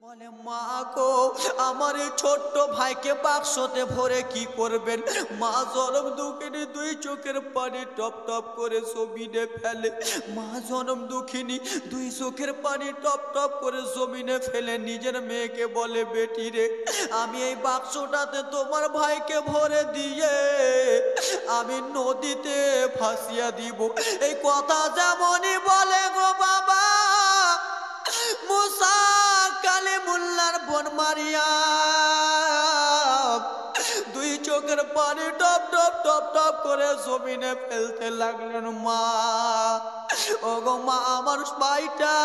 বলে মা গো আমার এই ছোট্ট ভাইকে বাক্সতে ভরে কি করবেন? মা জনম দুঃখিনী দুই চোখের পানি টপ টপ করে জমিনে ফেলে। মা জনম দুঃখিনী দুই চোখের পানি টপ টপ করে জমিনে ফেলে নিজের মেয়েকে বলে বেটি রে, আমি এই বাক্সটাতে তোমার ভাইকে ভরে দিয়ে আমি নদীতে ভাসিয়া দিব। এই কথা যেমনই বলে গো বাবা, মুসা কালিমুল্লাহর বোন মারিয়াম দুই চোখের পানি টপ টপ টপ টপ করে জমিনে ফেলতে লাগলেন। মা, ও গো মা, আমার ভাইটা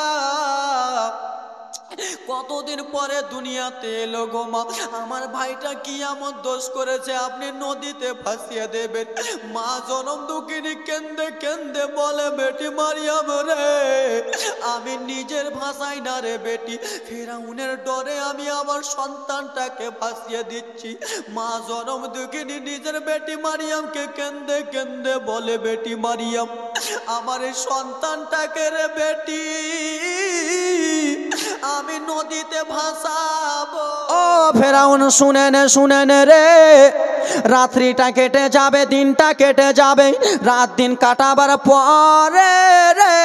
কতদিন পরে দুনিয়াতে এলো গো মা, আমার ভাইটা কি এমন দোষ করেছে আপনি নদীতে ভাসিয়ে দেবেন? মা জনম দুঃখিনী কেন্দে কেন্দে বলে বেটি মারিয়াম রে, আমি নিজের ভাষাই না রে বেটি, ফেরাউনের ডরে আমি আমার সন্তানটাকে ভাসিয়ে দিচ্ছি। মা জনম দুঃখিনী নিজের বেটি মারিয়ামকে কেন্দে কেন্দে বলে বেটি মারিয়াম, আমার এই সন্তানটাকে রে বেটি আমি নদীতে ভাসাবো। ও ফেরাউন শুনে নে রে, রাত্রিটা কেটে যাবে, দিনটা কেটে যাবে, রাত দিন কাটাবার পরে রে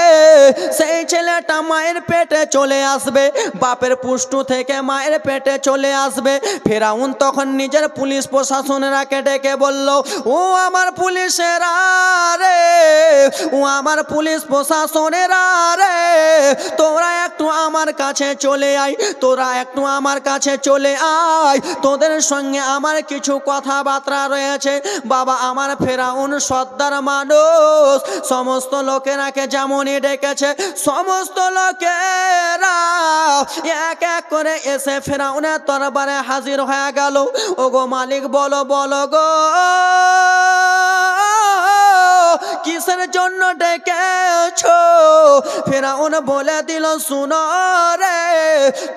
সেই ছেলেটা মায়ের পেটে চলে আসবে, বাপের পুষ্টু থেকে মায়ের পেটে চলে আসবে। ফেরাউন তখন নিজের পুলিশ প্রশাসনেরাকে ডেকে বলল, ও আমার পুলিশেরা রে, ও আমার পুলিশ প্রশাসনেরা রে, তোরা একটু আমার কাছে চলে আয়, তোরা একটু আমার কাছে চলে আয়, তোদের সঙ্গে আমার কিছু কথাবার্তা রয়েছে। বাবা, আমার ফেরাউন সর্দার মানুষ, সমস্ত লোকেরাকে যেমনই ডেকেছে সমস্ত লোকেরা এক এক করে এসে ফেরাউনের দরবারে হাজির হয়ে গেল। ওগো মালিক, বলো বলো গো, কিসের জন্য ডেকেছো? ফেরাউন বলে দিল, শুনো রে,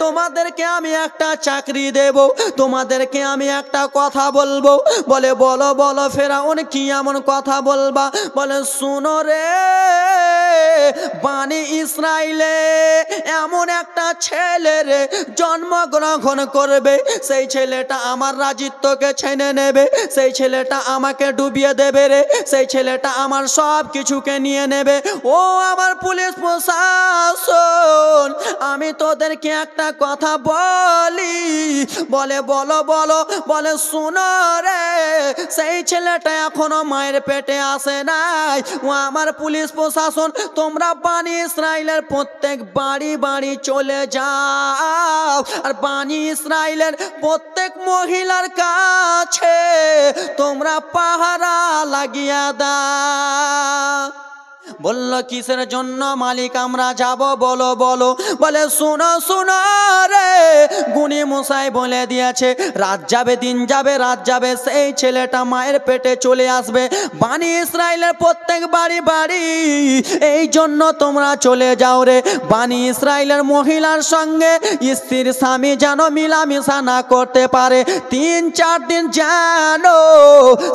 তোমাদেরকে আমি একটা চাকরি দেব, তোমাদেরকে আমি একটা কথা বলবো। বলে বলো বলো ফেরাউন, কি এমন কথা বলবা? বলে শুনো রে, বানি ইসরাইলে এমন একটা ছেলের জন্মগ্রহণ করবে, সেই ছেলেটা আমার রাজিত্বকে ছেনে নেবে, সেই ছেলেটা আমাকে ডুবিয়ে দেবে রে, সেই ছেলেটা আমার সব কিছুকে নিয়ে নেবে। ও আমার পুলিশ প্রশাসন, আমি তোদেরকে একটা কথা বলি। বলে বলো বলো। বলে শুনো রে, সেই ছেলেটা এখনো মায়ের পেটে আসে নাই। ও আমার পুলিশ প্রশাসন, তোমরা বানি ইসরাইলের প্রত্যেক বাড়ি বাড়ি চলে যাও, আর বানি ইসরাইলের প্রত্যেক মহিলার কাছে তোমরা পাহারা লাগিয়ে দাও। বলল কিসের জন্য মালিক আমরা যাব? বলো বলো। বলে শুনো শুনো রে, গুনি মশাই বলে দিয়েছে, রাত যাবে দিন যাবে রাত যাবে, সেই ছেলেটা মায়ের পেটে চলে আসবে বানি ইসরাইলের প্রত্যেক বাড়ি বাড়ি, এই জন্য তোমরা চলে যাও রে। বানি ইসরাইলের মহিলার সঙ্গে স্ত্রীর স্বামী যেন মিলামিশা না করতে পারে, 3-4 দিন যেন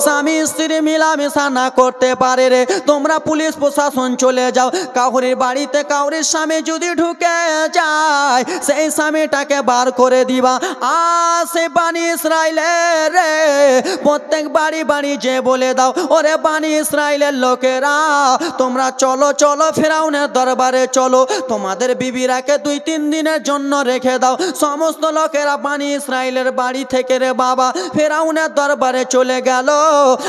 স্বামী স্ত্রী মিলামিশা না করতে পারে রে। তোমরা পুলিশ প্রশাসন চলে যাও, কাউরির বাড়িতে কাউরির স্বামী যদি ঢুকে যায় সেই স্বামীটাকে বার করে দিবা। আর সে বানি ইসরাইলের রে প্রত্যেক বাড়ি বাড়ি যে বলে দাও, ওরে বানি ইসরাইলের লোকেরা তোমরা চলো চলো ফেরাউনের দরবারে চলো, তোমাদের বিবিরাকে 2-3 দিনের জন্য রেখে দাও। সমস্ত লোকেরা বানি ইসরাইলের বাড়ি থেকে রে বাবা ফেরাউনের দরবারে চলে গেল।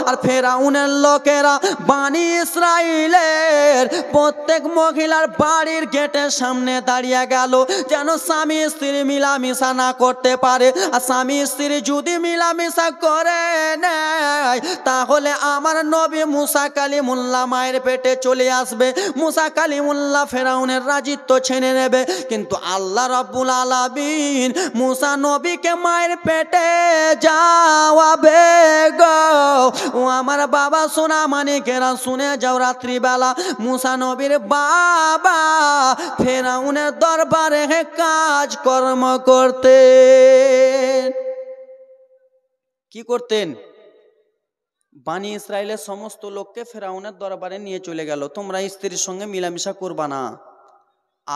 আর ফেরাউনের লোকেরা বানি ইসরাইলের প্রত্যেক মহিলার বাড়ির গেটের সামনে দাঁড়িয়ে গেল, যেন স্বামী স্ত্রী মিলামিশা না করতে পারে। আর স্বামী স্ত্রী যদি মিলামিশা করে নেয় তাহলে আমার নবী মুসা কালিমুল্লাহ মায়ের পেটে চলে আসবে, মুসা কালিমুল্লাহ ফেরাউনের রাজিত্ব ছেড়ে নেবে। কিন্তু আল্লাহ রাব্বুল আলামিন মুসা নবীকে মায়ের পেটে যাওয়াবে গো। ও আমার বাবা সোনা মানিকেরা শুনে যাও, রাত্রিবেলা মুসা নবীর বাবা ফেরাউনের দরবারে কাজকর্ম করতেন। কি করতেন? বানি ইসরাইলের সমস্ত লোককে ফেরাউনের দরবারে নিয়ে চলে গেল, তোমরা স্ত্রীর সঙ্গে মিলামিশা করবা না।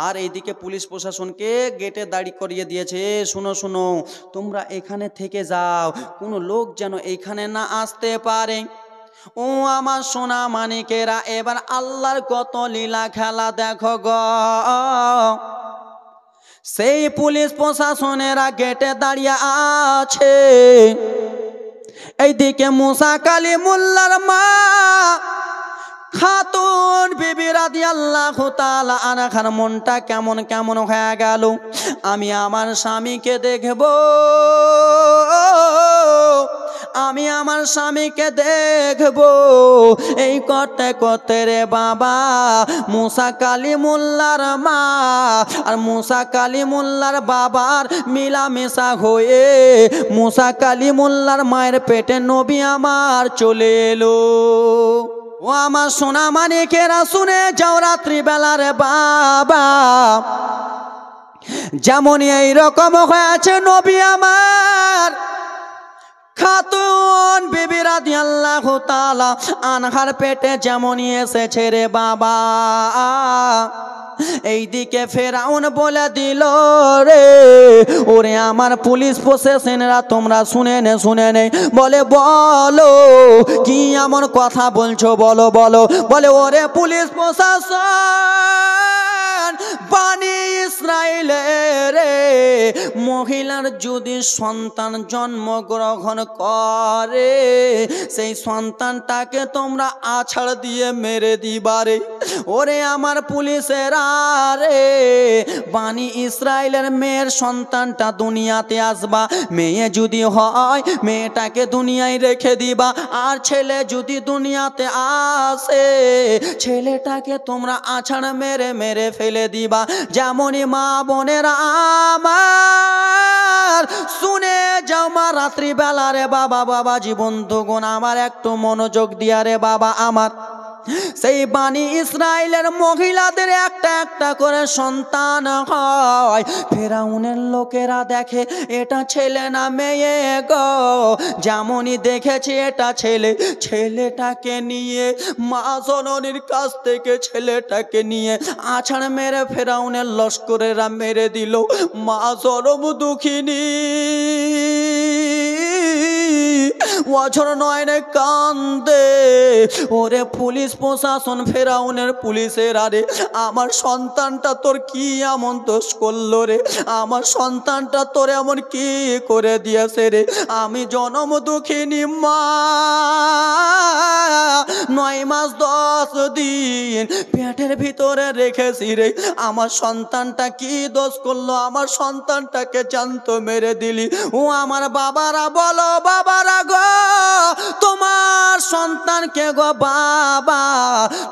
আর এইদিকে পুলিশ প্রশাসনকে গেটে দাঁড়ি করিয়ে দিয়েছে, শুনো শুনো তোমরা এখানে থেকে যাও, কোনো লোক যেন এইখানে না আসতে পারে। ও আমার সোনা মানিকেরা, এবার আল্লাহর কত লীলা খেলা দেখো গো। সেই পুলিশ প্রশাসনেরা গেটে দাঁড়িয়ে আছে, এইদিকে মুসা কালিমুল্লার মা খাতুন বিবি রাদিয়াল্লাহু তাআলা আনহার মনটা কেমন কেমন হয়ে গেল। আমি আমার স্বামীকে দেখব, আমি আমার স্বামীকে দেখব। এই করতে করতে রে বাবা মুসা কালিমুল্লার মা আর মুসা কালিমুল্লার বাবার মিলামেশা হয়ে মুসা কালিমুল্লার মায়ের পেটে নবী আমার চলে এলো। ও আমার সোনা মানিকেরা শুনে যাও, রাত্রি বেলার বাবা যেমন এই রকম হয়েছে নবী আমার খাতুন বিবি রাদিয়াল্লাহু তাআলা আনহার পেটে যেমনই এসেছে রে বাবা, এইদিকে ফেরাউন বলে দিল রে, ওরে আমার পুলিশ প্রশাসনেরা তোমরা শুনে নে, বলে বলো কি এমন কথা বলছো, বলো বলো। বলে ওরে পুলিশ প্রশাসন, বানি ইসরাইলের মহিলার যদি সন্তান জন্মগ্রহণ করে সেই সন্তানটাকে তোমরা আছাড় দিয়ে মেরে দিবারে। ওরে আমার পুলিশেরা রে, বানি ইসরাইলের মেয়ের সন্তানটা দুনিয়াতে আসবা, মেয়ে যদি হয় মেয়েটাকে দুনিয়ায় রেখে দিবা, আর ছেলে যদি দুনিয়াতে আসে ছেলেটাকে তোমরা আছাড় মেরে মেরে ফেলে দিবা। যেমনই মা বোনেরা আমার শুনে যাও, মা রাত্রি বেলা রে বাবা, বাবা জীবন দুগুণ আমার একটু মনোযোগ দিয়া রে বাবা আমার, সেই বানি ইসরাইলের মহিলাদের একটা একটা করে সন্তান হয়। ফেরাউনের লোকেরা দেখে এটা ছেলে না মেয়ে গো, যেমনই দেখেছে এটা ছেলে, ছেলেটাকে নিয়ে মা জননীর কাছ থেকে ছেলেটাকে নিয়ে আছাড় মেরে ফেরাউনের লস্করেরা মেরে দিল। মা জনম দুঃখিনী ওঝর নয়নে কান্দে, ওরে পুলিশ প্রশাসন ফেরাউনের পুলিশের আরে আমার সন্তানটা তোর কি এমন দোষ করলো রে, আমার সন্তানটা তোর এমন কি করে দিয়েছে রে, আমি জনম দুঃখিনী মা 9 মাস 10 দিন পেটের ভিতরে রেখেছি রে, আমার সন্তানটা কি দোষ করলো, আমার সন্তানটাকে জানতো মেরে দিলি। ও আমার বাবারা বলো, বাবারা গো তোমার সন্তানকে গো বাবা,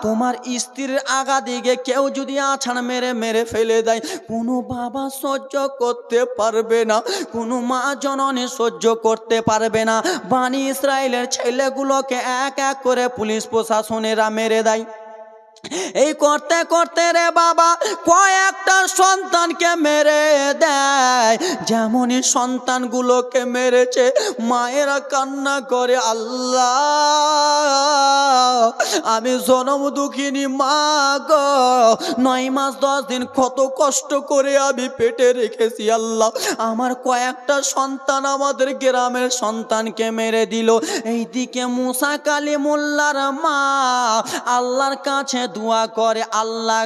তোমার স্ত্রীর আগা দিকে কেউ যদি আছাড় মেরে মেরে ফেলে দেয় কোনো বাবা সহ্য করতে পারবে না, কোনো মা জননী সহ্য করতে পারবে না। বানি ইসরাইলের ছেলেগুলোকে এক এক করে পুলিশ প্রশাসনেরা মেরে দেয়। এই করতে করতে রে বাবা কয়েকটা সন্তানকে মেরে দেয়। যেমনই সন্তানগুলোকে মেরেছে মায়েরা কান্না করে, আল্লাহ আমি জনম দুঃখিনী মা গো, 9 মাস 10 দিন কত কষ্ট করে আমি পেটে রেখেছি, আল্লাহ আমার কয়েকটা সন্তান আমাদের গ্রামের সন্তানকে মেরে দিল। এইদিকে মুসা কালিমুল্লার মা আল্লাহর কাছে দোয়া করে, আল্লাহ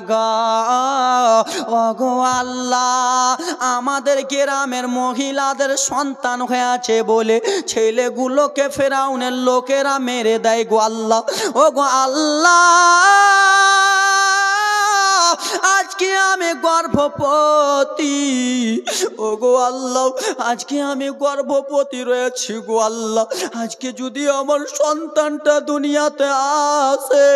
গো আল্লাহ আমাদের গ্রামের মহিলাদের সন্তান হয়েছে বলে ছেলেগুলোকে ফেরাউনের লোকেরা মেরে দেয় গো আল্লাহ, ও গো আল্লাহ আজকে আমি গর্ভবতী, ও গো আল্লাহ আজকে আমি গর্ভবতী রয়েছি গো আল্লাহ, আজকে যদি আমার সন্তানটা দুনিয়াতে আসে।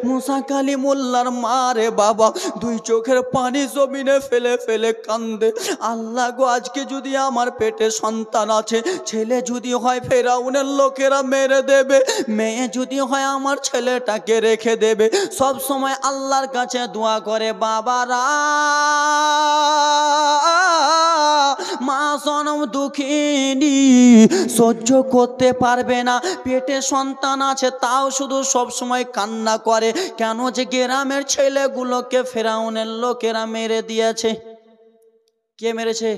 মুসা কালিমুল্লার মা রে বাবা 2 চোখের পানি জমিনে ফেলে ফেলে কান্দে, আল্লাহ গো আজকে যদি আমার পেটে সন্তান আছে, ছেলে যদি হয় ফেরাউনের লোকেরা মেরে দেবে, মেয়ে যদি হয় আমার ছেলেটাকে রেখে দেবে। সব সময় আল্লাহর কাছে দোয়া করে বাবারা, মা জনম দুঃখিনী সহ্য করতে পারবে না, পেটে সন্তান আছে তাও শুধু সব সময় কান্না করে, কেন যে গ্রামের ছেলেগুলোকে ফেরাউনের লোকেরা মেরে দিয়েছে। কে মেরেছে?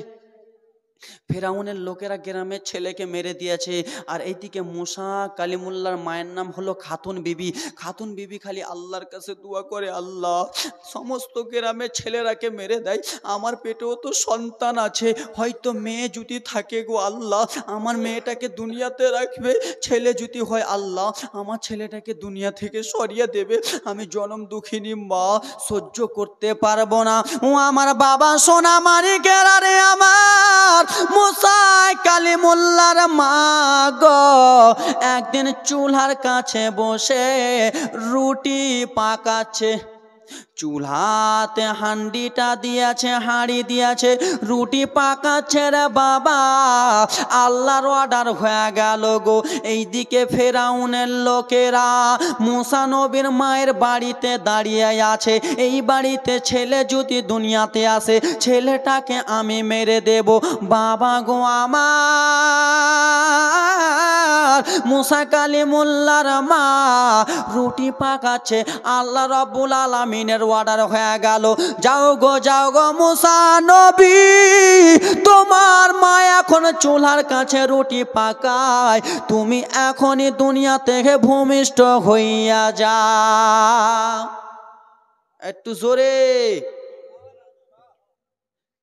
ফেরাউনের লোকেরা গ্রামের ছেলেকে মেরে দিয়েছে। আর এইদিকে মুসা কালিমুল্লাহর মায়ের নাম হলো খাতুন বিবি। খাতুন বিবি খালি আল্লাহর কাছে দোয়া করে, আল্লাহ সমস্ত গ্রামের ছেলেরাকে মেরে দেয়, আমার পেটেও তো সন্তান আছে, হয়তো মেয়ে যদি থাকে গো আল্লাহ আমার মেয়েটাকে দুনিয়াতে রাখবে, ছেলে যদি হয় আল্লাহ আমার ছেলেটাকে দুনিয়া থেকে সরিয়ে দেবে, আমি জনম দুঃখিনী মা সহ্য করতে পারবো না। ও আমার বাবা সোনা মানিকেরা রে, আমার মুসা কালিমুল্লাহর মা গো একদিন চুলার কাছে বসে রুটি পাকাচ্ছে। চুলাতে হান্ডিটা দিয়েছে, হাঁড়ি দিয়েছে, রুটি পাকাচ্ছে রে বাবা, আল্লাহর অর্ডার হয়ে গেল গো। এইদিকে ফেরাউনের লোকেরা মুসা নবীর মায়ের বাড়িতে দাঁড়িয়ে আছে, এই বাড়িতে ছেলে যদি দুনিয়াতে আসে ছেলেটাকে আমি মেরে দেব। বাবা গো আমার মুসা কালিমুল্লাহর মা রুটি পাকাচ্ছে, আল্লাহ রাব্বুল আলামিনের অর্ডার হয়ে গেল, যাও গো মুসা নবী, তোমার মা এখন চুলার কাছে রুটি পাকায়, তুমি এখনই দুনিয়া থেকে ভূমিষ্ঠ হইয়া যাও। একটু জোরে।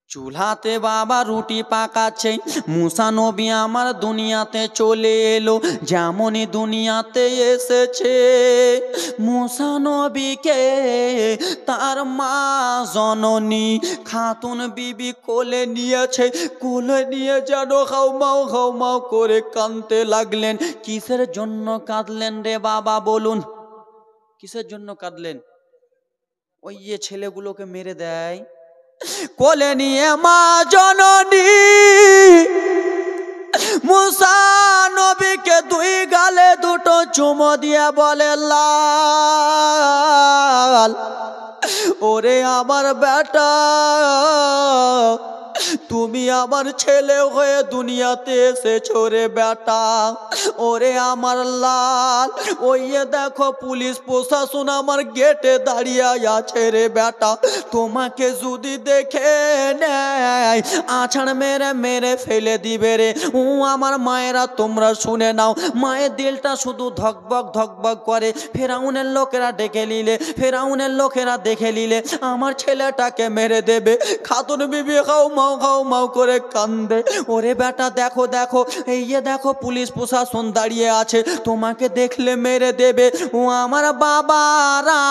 চুলাতে বাবা রুটি পাকাচ্ছে, মুসা নবী আমার দুনিয়াতে চলে এলো, যেমনই দুনিয়াতে এসেছে মুসা নবীকে তার মা জননী খাতুন বিবি কোলে নিয়েছে, কোলে নিয়ে যেন হাউমাউ করে কাঁদতে লাগলেন। কিসের জন্য কাঁদলেন রে বাবা বলুন, কিসের জন্য কাঁদলেন? ওই যে ছেলেগুলোকে মেরে দেয়, কোলে নিয়ে মা জননী মুসা নবীকে দুই গালে দুটো চুমো দিয়ে বলে, লাল ওরে আমার বেটা, তুমি আমার ছেলে হয়ে দুনিয়াতে এসেছো রে বেটা, ওরে আমার লাল, ওই দেখো পুলিশ প্রশাসন আমার গেটে দাঁড়িয়ে আছে রে বেটা, তোমাকে যদি দেখে নেয় আছাড় মেরে মেরে ফেলে দিবে রে। ও আমার মায়েরা তোমরা শুনে নাও, মায়ের দিলটা শুধু ধকবক করে। ফেরাউনের লোকেরা ডেকে নিলে, ফেরাউনের লোকেরা দেখে নিলে আমার ছেলেটাকে মেরে দেবে। খাতুন বিবি হাউমাউ করে কান্দে, ওরে বেটা দেখো এই দেখো পুলিশ প্রশাসন দাঁড়িয়ে আছে, তোমাকে দেখলে মেরে দেবে। ও আমার বাবারা,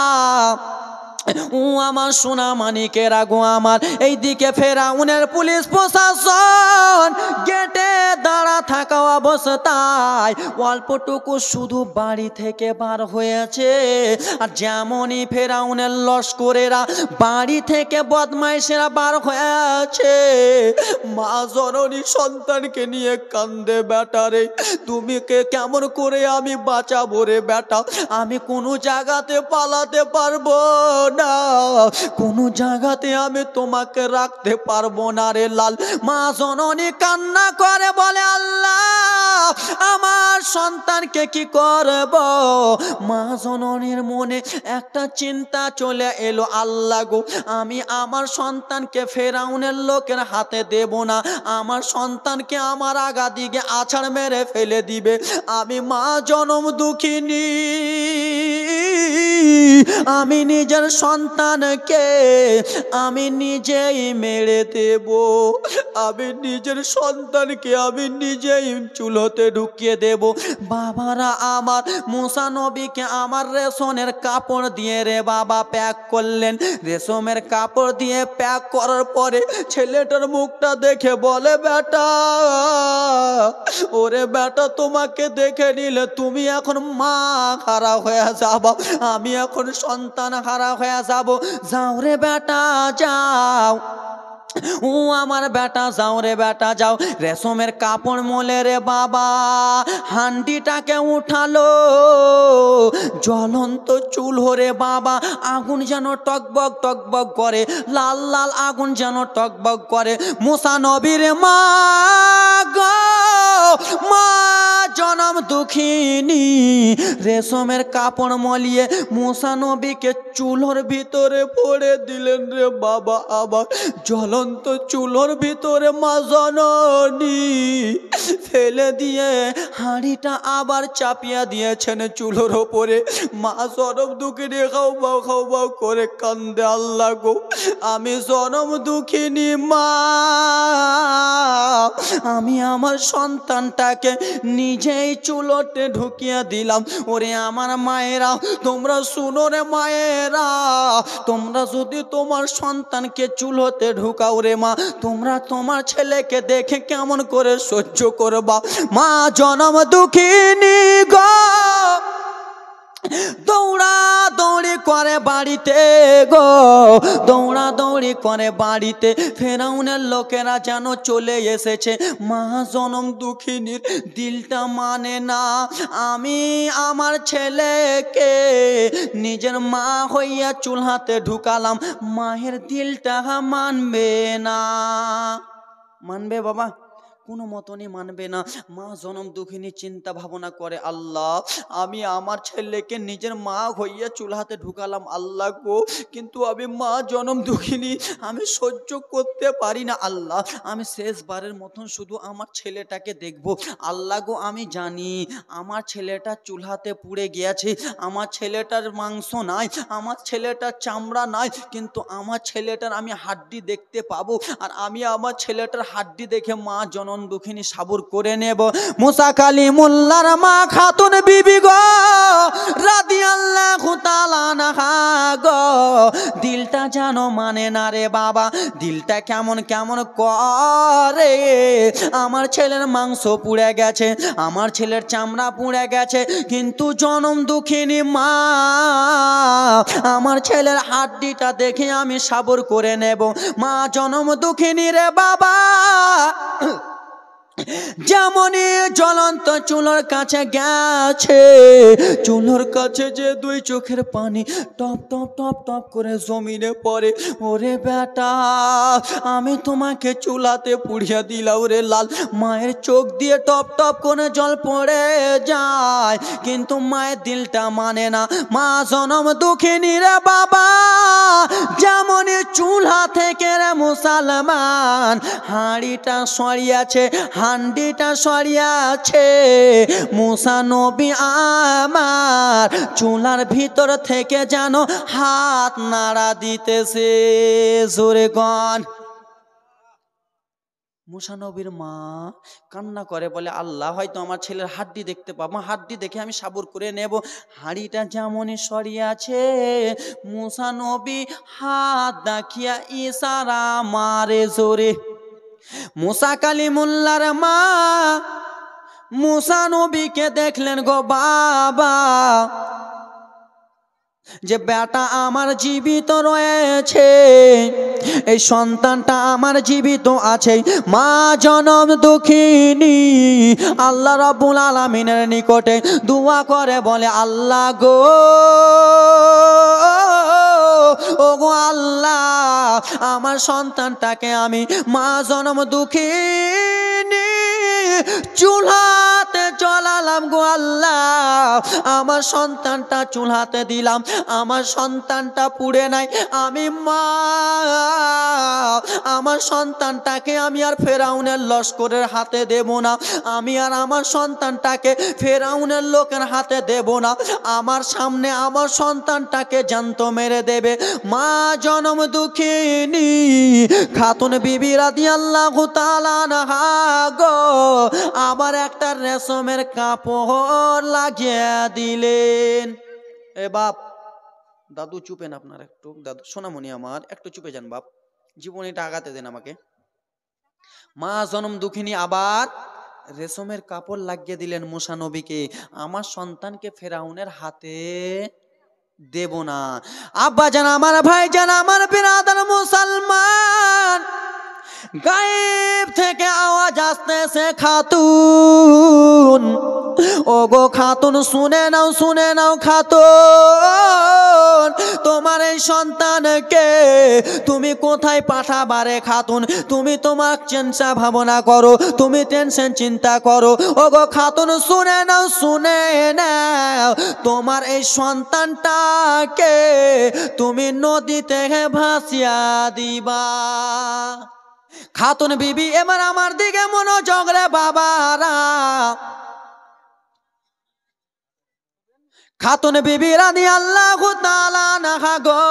ও আমার সোনা মানিকেরা গো আমার, এইদিকে ফেরাউনের পুলিশ প্রশাসন গেটে দাঁড়া থাকা অবস্থায় অল্পটুকু শুধু বাড়ি থেকে বার হয়েছে, আর যেমনই ফেরাউনের লস্করেরা বাড়ি থেকে বদমাইশেরা বার হয়েছে, মা জননী সন্তানকে নিয়ে কান্দে, বেটা রে তুমি কেমন করে আমি বাঁচাবো রে বেটা, আমি কোনো জায়গাতে পালাতে পারবো না, কোনো জায়গাতে আমি তোমাকে রাখতে পারবো না রে লাল। মা জননী কান্না করে বলে, আল্লাহ আমার সন্তানকে কি করব? মা জননীর মনে একটা চিন্তা চলে এলো, আল্লাহ গো আমি আমার সন্তানকে ফেরাউনের লোকের হাতে দেব না, আমার সন্তানকে আমার আগা দিকে আছাড় মেরে ফেলে দিবে, আমি মা জনম দুঃখিনী, আমি নিজের সন্তানকে আমি নিজেই মেরে দেব, আমি নিজের সন্তানকে আমি নিজেই চুলোতে ঢুকিয়ে দেব। বাবারা আমার মুসা নবীকে আমার রেশমের কাপড় দিয়ে রে বাবা প্যাক করলেন, রেশমের কাপড় দিয়ে প্যাক করার পরে ছেলেটার মুখটা দেখে বলে, বেটা ওরে বেটা তোমাকে দেখে নিলে তুমি এখন মা হারা হয়ে যাবা, আমি এখন সন্তান হারা হয়ে যাব, যাও রে বেটা যাও। ও আমার বেটা যাও রে বেটা যাও, রেশমের কাপড় মোলে রে বাবা, হান্ডিটাকে উঠালো, জ্বলন্ত চুলো রে বাবা, আগুন যেন টকবক টকবক করে, লাল লাল আগুন যেন টকবক করে। মুসা নবীর মা গো, মা জনম দুঃখিনী, রেশমের কাপড় মলিয়ে মুসা নবীকে চুলোর ভিতরে পড়ে দিলেন রে বাবা। আবার জ্বলন্ত চুলোর ভিতরে মা জননী ফেলে দিয়ে হাঁড়িটা আবার চাপিয়া দিয়েছেন চুলোর ওপরে। মা জনম দুঃখিনী খাও বাও করে কান্দে, আল্লাহ গো আমি জনম দুঃখিনী মা, আমি আমার সন্তানটাকে নিজেই চুলোতে ঢুকিয়ে দিলাম। ওরে আমার মায়েরা, তোমরা শুনো রে মায়েরা, তোমরা যদি তোমার সন্তানকে চুলোতে ঢুকাও রে মা, তোমরা তোমার ছেলেকে দেখে কেমন করে সহ্য করবা? মা জনম দুঃখিনী গো দৌড়া দৌড়ি করে বাড়িতে গো, দৌড়া দৌড়ি করে বাড়িতে, ফেরাউনের লোকেরা যেন চলে এসেছে। মা জনম দুঃখিনীর দিলটা মানে না, আমি আমার ছেলেকে নিজের মা হইয়া চুলহাতে ঢুকালাম, মায়ের দিলটা মানবে না। মানবে বাবা? কোনো মতনই মানবে না। মা জনম দুঃখিনী চিন্তা ভাবনা করে, আল্লাহ আমি আমার ছেলেকে নিজের মা হইয়া চুলাহাতে ঢুকালাম আল্লাহ গো, কিন্তু আমি মা জনম দুঃখিনী, আমি সহ্য করতে পারি না আল্লাহ, আমি শেষবারের মতন শুধু আমার ছেলেটাকে দেখব। আল্লাহ গো আমি জানি আমার ছেলেটা চুলাহাতে পুড়ে গিয়েছে, আমার ছেলেটার মাংস নাই, আমার ছেলেটার চামড়া নাই, কিন্তু আমার ছেলেটার আমি হাড্ডি দেখতে পাবো, আর আমি আমার ছেলেটার হাড্ডি দেখে মা জনম দুঃখিনী সাবুর করে নেব। মুসা কালিমুল্লাহর মা খাতুন বিবি গো রাদিয়াল্লাহু তাআলা আনহা গো, দিলটা যেন মানে না রে বাবা, দিলটা কেমন কেমন করে। আমার ছেলের মাংস পুড়ে গেছে, আমার ছেলের চামড়া পুড়ে গেছে, কিন্তু জনম দুঃখিনী মা আমার ছেলের হাড্ডিটা দেখে আমি সাবর করে নেব। মা জনম দুঃখিনী রে বাবা যেমনই জ্বলন্ত চুলোর কাছে গেছে, চুলোর কাছে যে দুই চোখের পানি টপ টপ টপ টপ করে জমিনে পড়ে। ওরে বেটা আমি তোমাকে চুলাতে পুড়িয়ে দিলাম রে লাল। মায়ের চোখ দিয়ে টপ টপ করে জল পড়ে যায়, কিন্তু মায়ের দিলটা মানে না। মা জনম দুঃখিনী রে বাবা যেমনই চুলা থেকে রে মুসলমান হাঁড়িটা সরিয়েছে, হান্ডিটা সরিয়াছে, মুসা নবী আমার চুলার ভিতর থেকে যেন হাত নাড়া দিতেছে। জোরে গন। মুসা নবীর মা কান্না করে বলে, আল্লাহ হয়তো আমার ছেলের হাড্ডি দেখতে পাবো, হাড্ডি দেখে আমি সাবুর করে নেব। হাঁড়িটা যেমনই সরিয়াছে, মুসা নবী হাত দেখিয়া ইশারা মারে জোরে। মুসা কালিমুল্লাহর মা মুসা নবীকে দেখলেন গো বাবা, যে বেটা আমার জীবিত রয়েছে, এই সন্তানটা আমার জীবিত আছে। মা জনম দুঃখিনী আল্লাহ রাব্বুল আলামিনের নিকটে দোয়া করে বলে, আল্লাহ গো ও গো আল্লাহ আমার সন্তানটাকে আমি মা জনম দুঃখিনী চুলাতে জ্বলালাম গো আল্লাহ, আমার সন্তানটা চুলাতে দিলাম, আমার সন্তানটা পুড়ে নাই। আমি মা আমার সন্তানটাকে আমি আর ফেরাউনের লস্করের হাতে দেব না, আমি আর আমার সন্তানটাকে ফেরাউনের লোকের হাতে দেব না। আমার সামনে আমার সন্তানটাকে জ্যান্ত মেরে দেবে। মা জনম দুঃখিনী খাতুন বিবি রাদিয়াল্লাহু তাআলা আনহা গো আবার একটা রেশমের কাপড় লাগিয়ে দিলেন। এ বাপ, দাদু চুপেন আপনার একটু, দাদু সোনামণি আমার একটু চুপে যান বাপ, জীবনীটা আগাতে দেন আমাকে। মা জনম দুঃখিনী আবার রেশমের কাপড় লাগিয়ে দিলেন মুসা নবীকে, আমার সন্তানকে ফেরাউনের হাতে দেব না। আব্বা জান আমার, ভাই জান আমার, বিরাদার মুসলমান, গায়েব থেকে আওয়াজ আসতেছে, খাতুন, ওগো খাতুন, শুনে নাও খাতুন, তোমার এই সন্তানকে তুমি কোথায় পাঠাবারে খাতুন, তুমি তোমার চিন্তা ভাবনা করো, তুমি টেনশন চিন্তা করো। ওগো খাতুন, শুনে নাও, তোমার এই সন্তানটাকে তুমি নদীতে ভাসিয়া দিবা। খাতুন বিবি এবার আমার দিকে মনোযোগ রে বাবারা। খাতুন বিবি রাদিয়াল্লাহু তাআলা আনহা গো,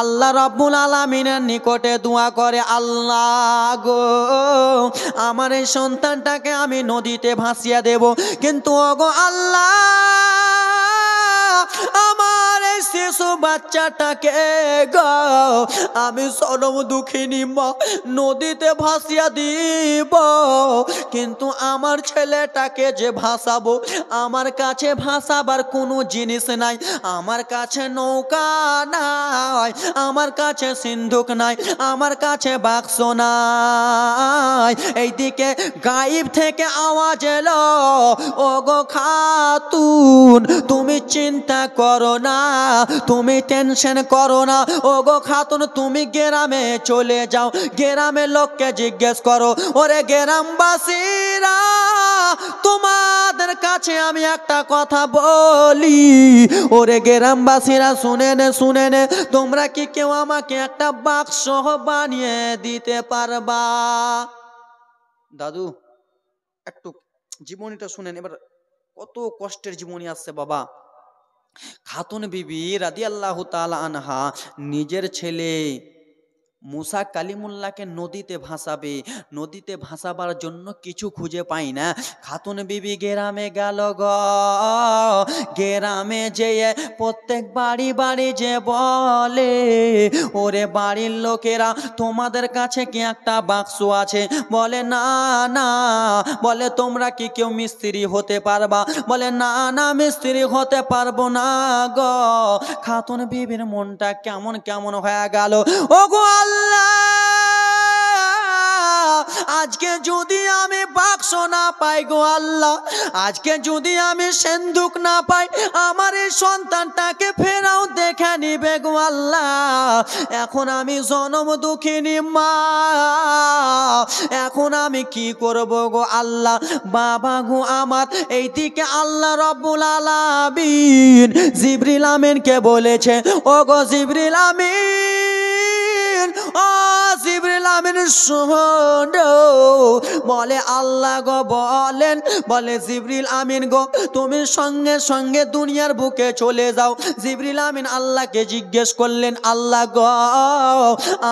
আল্লাহ রাব্বুল আলামিনের নিকটে দোয়া করে, আল্লাহ গো, আমার এই সন্তানটাকে আমি নদীতে ভাসিয়ে দেব, কিন্তু ওগো আল্লাহ, আমার এই শিশু বাচ্চাটাকে গো আমি চরম দুঃখিনী মা নদীতে ভাসিয়ে দিব, কিন্তু আমার ছেলেটাকে যে ভাসাবো, আমার কাছে ভাসাবার কোনো জিনিস নাই, আমার কাছে নৌকা নাই, আমার কাছে সিন্ধুক নাই, আমার কাছে বাক্স নাই। এইদিকে গায়েব থেকে আওয়াজ এলো, ওগো খাতুন, তুমি চিন্তা করো না, তুমি টেনশন করো না, ওগো খাতুন, তুমি গ্রামে চলে যাও, গ্রামের লোককে জিজ্ঞেস করো, ওরে গ্রামবাসীরা, তোমাদের কাছে আমি একটা কথা বলি, ওরে গ্রামবাসীরা শুনে নে, তোমরা কি কেউ আমাকে একটা বাক্স বানিয়ে দিতে পারবা? দাদু একটু জীবনীটা শুনেন, এবার কত কষ্টের জীবনী আসছে বাবা। খাতুন বিবি রাদিয়াল্লাহু তাআলা আনহা নিজের ছেলে মুসা কালিমুল্লাহকে নদীতে ভাসাবে, নদীতে ভাসাবার জন্য কিছু খুঁজে পাই না। খাতুন বিবি গ্রামে গেল গো, গ্রামে যেয়ে প্রত্যেক বাড়ি যে বলে, ওরে বাড়ির লোকেরা, তোমাদের কাছে কি একটা বাক্স আছে? বলে না, বলে তোমরা কি কেউ মিস্ত্রি হতে পারবা? বলে না, মিস্ত্রি হতে পারবো না গো। খাতুন বিবির মনটা কেমন হয়ে গেল। ওগো আল্লাহ, আজকে যদি আমি বাক্স না পাই গো আল্লাহ, আজকে যদি আমি সিন্ধুক না পাই, আমার এই সন্তানটাকে ফেরাও দেখে নিবে গো আল্লাহ। এখন আমি জনম দুঃখিনী মা, এখন আমি কি করব গো আল্লাহ? বাবা গো আমার, এইদিকে আল্লাহ রব্বুল আলামিন জিবরিল আমিনকে বলেছে, ওগো জিবরিল আমিন, ও জিবরিল আমিন শোনো, বলে আল্লাহ গো বলেন, বলে জিবরিল আমিন গো, তুমি সঙ্গে দুনিয়ার বুকে চলে যাও। জিবরিল আমিন আল্লাহকে জিজ্ঞেস করলেন, আল্লাহ গো,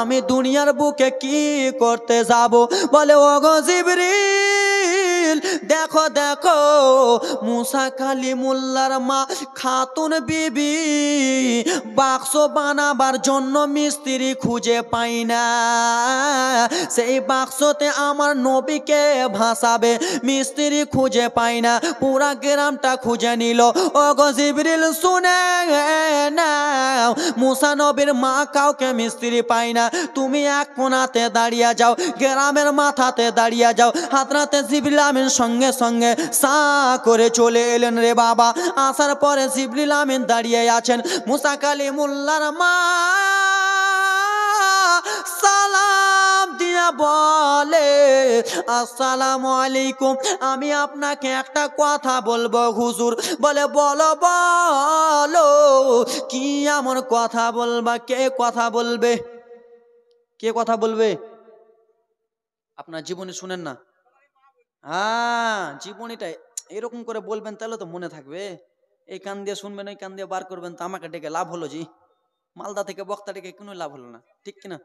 আমি দুনিয়ার বুকে কি করতে যাব? বলে ওগো জিবরিল, দেখো মুসা কালিমুল্লাহর মা খাতুন বিবি বাক্স বানাবার জন্য মিস্ত্রি খুঁজে পাই না, সেই বাক্সতে আমার নবীকে ভাসাবে, মিস্ত্রি খুঁজে পাই না, পুরা গ্রামটা খুঁজে নিল। ওগো জিবরিল শুনে নাও, মুসা নবীর মা কাউকে মিস্ত্রি পাই না, তুমি এক কোণাতে দাঁড়িয়ে যাও, গ্রামের মাথাতে দাঁড়িয়ে যাও। হাতরাতে জিবরিল আমিন সঙ্গে সা করে চলে এলেন রে বাবা। আসার পরে জিবরিল আমিন দাঁড়িয়ে আছেন, মুসা কালিমুল্লাহর মা সালাম দিয়া বলে, আসসালামু আলাইকুম, আমি আপনাকে একটা কথা বলবো হুজুর। বলে বলো কি এমন কথা বলবা? কে কথা বলবে? আপনার জীবনী শুনেন না, হ্যাঁ জীবনীটা এরকম করে বলবেন, তাহলে তো মনে থাকবে। এই কান দিয়ে শুনবেন, ওই কান দিয়ে বার করবেন, তো আমাকে ডেকে লাভ হলো জি? মালদা থেকে বক্তা ডেকে কোনো লাভ হলো না, ঠিক কিনা?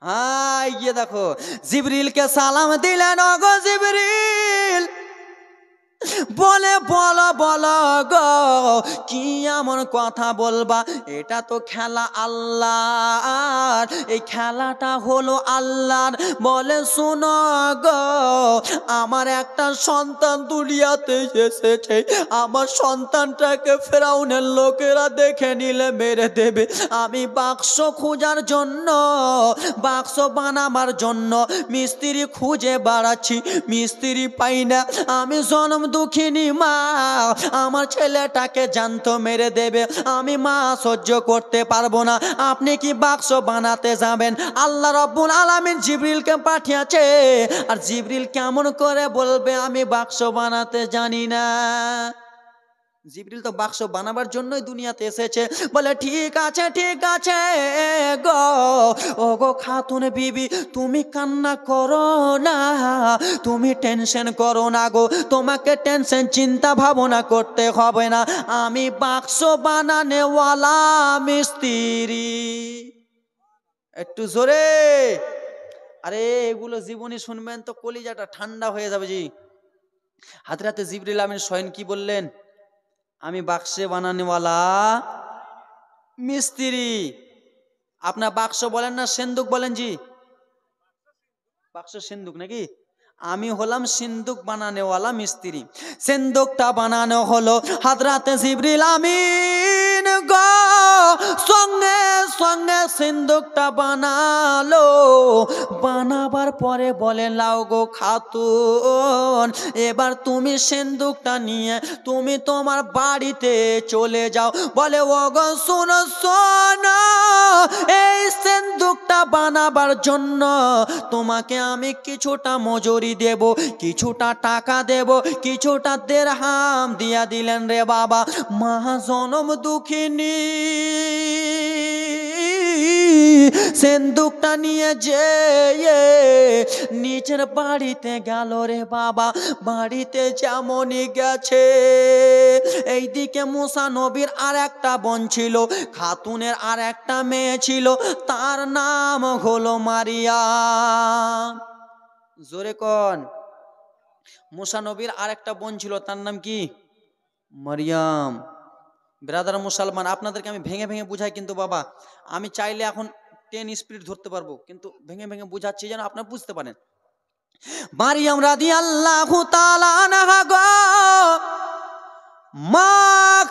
হ্যাঁ, গিয়ে দেখো জিবরিলকে সালাম দিলেন, ওগো জিবরিল, বলে বলো বলো গো কি এমন কথা বলবা, এটা তো খেলা আল্লাহর, এই খেলাটা হলো আল্লাহর। বলে শোনো গো, আমার একটা সন্তান দুনিয়াতে এসেছে, আমার সন্তানটাকে ফেরাউনের লোকেরা দেখে নিলে মেরে দেবে। আমি বাক্স খোঁজার জন্য, বাক্স বানাবার জন্য মিস্ত্রি খুঁজে বেড়াচ্ছি, মিস্ত্রি পাই না। আমি জনম দুঃখিনী মা, আমার ছেলেটাকে জ্যান্ত মেরে দেবে, আমি মা সহ্য করতে পারবো না। আপনি কি বাক্স বানাতে যাবেন? আল্লাহ রাব্বুল আলামিন জিবরিলকে পাঠিয়েছে, আর জিবরিল কেমন করে বলবে আমি বাক্স বানাতে জানি না? জিবরিল তো বাক্স বানাবার জন্যই দুনিয়াতে এসেছে। বলে ঠিক আছে গো, ও গো খাতুন বিবি, তুমি কান্না করো না, তুমি টেনশন করো না গো, তোমাকে টেনশন চিন্তা ভাবনা করতে হবে না, আমি বাক্স বানানেওয়ালা মিস্ত্রি। একটু জোরে, আরে এগুলো জীবনী শুনবেন তো কলিজাটা ঠান্ডা হয়ে যাবে। জি হাজরাতে জিবরিল আমিন স্বয়ং কি বললেন? আমি বাক্সে বানানেওয়ালা মিস্ত্রি। আপনার বাক্স বলেন না সিন্দুক বলেন? জি বাক্স সিন্দুক নাকি? আমি হলাম সিন্দুক বানানেওয়ালা মিস্ত্রি। সিন্দুকটা বানানো হলো হাজরাতে জিবরিল আমিন গো সঙ্গে সঙ্গে সিন্দুকটা বানালো। বানাবার পরে বলে লাও গো খাতুন, এবার তুমি সিন্দুকটা নিয়ে তুমি তোমার বাড়িতে চলে যাও। বলে ও গো শোনো শোনো, এই সিন্দুকটা বানাবার জন্য তোমাকে আমি কিছুটা মজুরি দেব, কিছুটা টাকা দেব, কিছুটা দিরহাম দিয়া দিলেন রে বাবা। মা জনম দুঃখিনী সিন্দুকটা নিয়ে যে নিজের বাড়িতে গেল রে বাবা। বাড়িতে যেমনই গেছে, এইদিকে মুসা নবীর আর একটা বোন ছিল, খাতুনের আর একটা মেয়ে ছিল, তার নাম হলো মারিয়াম। জোরে কোন? মুসা নবীর আর একটা বোন ছিল, তার নাম কি? মারিয়াম। ব্রাদার মুসলমান, আপনাদেরকে আমি ভেঙে ভেঙে বুঝাই, কিন্তু বাবা আমি চাইলে এখন 10 স্পিড ধরতে পারবো, কিন্তু ভেঙে ভেঙে বুঝাচ্ছি যেন আপনারা বুঝতে পারেন। মারিয়াম রাদিয়াল্লাহু তাআলা আনহা গো মা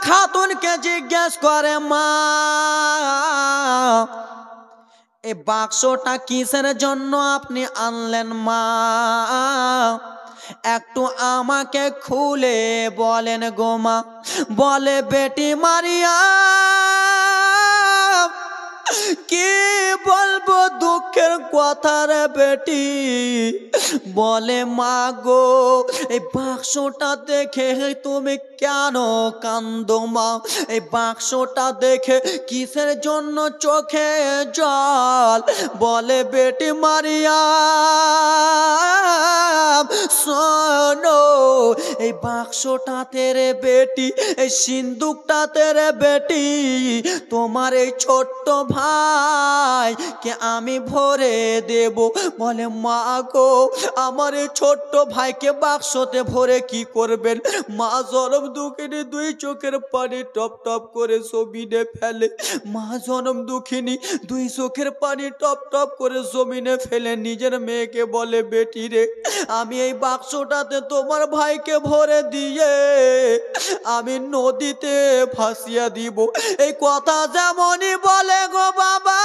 খাতুনকে জিজ্ঞেস করে, মা এই বাক্সটা কিসের জন্য আপনি আনলেন মা? একটু আমাকে খুলে বলেন গো মা। বলে বেটি মারিয়াম, কি বলবো দুঃখের কথা রে বেটি। বলে মা গো, এই বাক্সটা দেখে তুমি কেন কান্দো মা? এই বাক্সটা দেখে কিসের জন্য চোখে জল? বলে বেটি মারিয়াম শোনো, এই বাক্সটাতে রে বেটি, এই সিন্দুকটাতে রে বেটি, তোমার এই ছোট্ট ভাই কে আমি ভরে দেব। বলে মা গো, আমার এই ছোট্ট ভাইকে বাক্সতে ভরে কি করবেন? মা জনম দুঃখিনী দুই চোখের পানি টপ টপ করে জমিনে ফেলে। মা জনম দুঃখিনী দুই চোখের পানি টপ টপ করে জমিনে ফেলে নিজের মেয়েকে বলে, বেটি রে, আমি এই বাক্সটাতে তোমার ভাইকে ভরে দিয়ে আমি নদীতে ভাসিয়া দিব। এই কথা যেমনই বলে গো বাবা,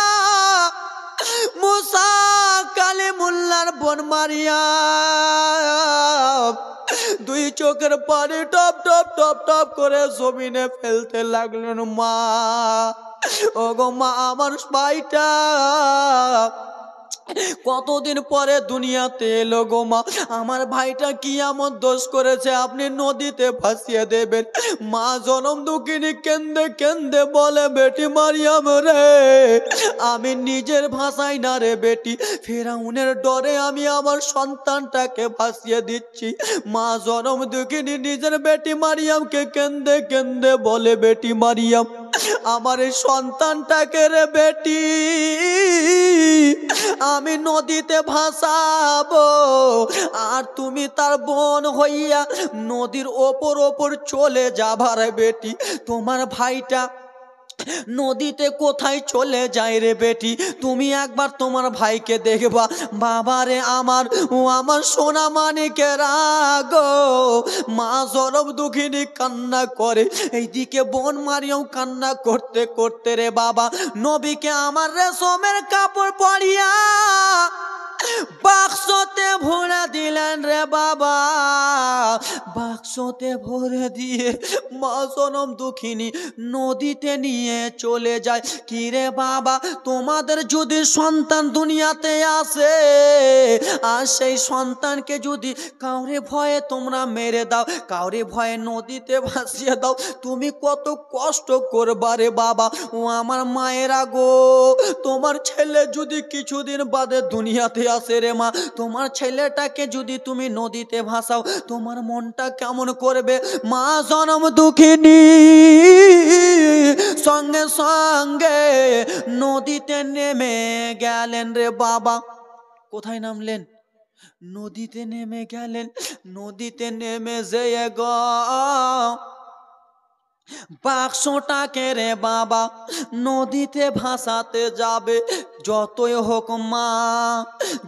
মুসা কালিমুল্লাহর বোন মারিয়াম দুই চোখের পানি টপ টপ টপ টপ করে জমিনে ফেলতে লাগলেন। মা ও গো মা, আমার ভাইটা কতদিন পরে দুনিয়াতে এলো গো মা, আমার ভাইটা কি এমন দোষ করেছে আপনি নদীতে ভাসিয়ে দেবেন? মা জনম দুঃখিনী কেন্দে কেন্দে বলে, বেটি মারিয়াম রে, আমি নিজের ভাষায় না রে বেটি, ফেরাউনের ডরে আমি আমার সন্তানটাকে ভাসিয়ে দিচ্ছি। মা জনম দুঃখিনী নিজের বেটি মারিয়ামকে কেন্দে কেন্দে বলে, বেটি মারিয়াম, আমার এই সন্তানটাকে রে বেটি আমি নদীতে ভাসাবো, আর তুমি তার বোন হইয়া নদীর ওপর চলে যাবার বেটি। তোমার ভাইটা নদীতে কোথায় চলে যায় রে বেটি, তুমি একবার তোমার ভাইকে দেখবা। বাবারে আমার, ও আমার সোনা মানিকে রাগো। মা জনম দুঃখিনী কান্না করে, এইদিকে বোন মারিয়াও কান্না করতে করতে রে বাবা নবীকে আমার রেশমের কাপড় পরিয়া বাক্সতে ভরে দিলেন রে বাবা। বাক্সতে ভরে দিয়ে মা জনম দুঃখিনী নদীতে নিয়ে চলে যায়। কি রে বাবা, তোমাদের যদি সন্তান দুনিয়াতে আসে আর সেই সন্তানকে যদি কাউরে ভয়ে তোমরা মেরে দাও, কাউরে ভয়ে নদীতে ভাসিয়ে দাও, তুমি কত কষ্ট করবা রে বাবা। ও আমার মায়েরা গো, তোমার ছেলে যদি কিছুদিন বাদে দুনিয়াতে আসে রে মা, তোমার ছেলেটাকে যদি তুমি নদীতে ভাসাও, তোমার মনটা কেমন করবে? মা জনম দুঃখিনী সঙ্গে সঙ্গে নদীতে নেমে গেলেন রে বাবা। কোথায় নামলেন? নদীতে নেমে গেলেন। নদীতে নেমে যেয়ে গ বাক্সটাকে রে বাবা নদীতে ভাসাতে যাবে। যতই হোক মা,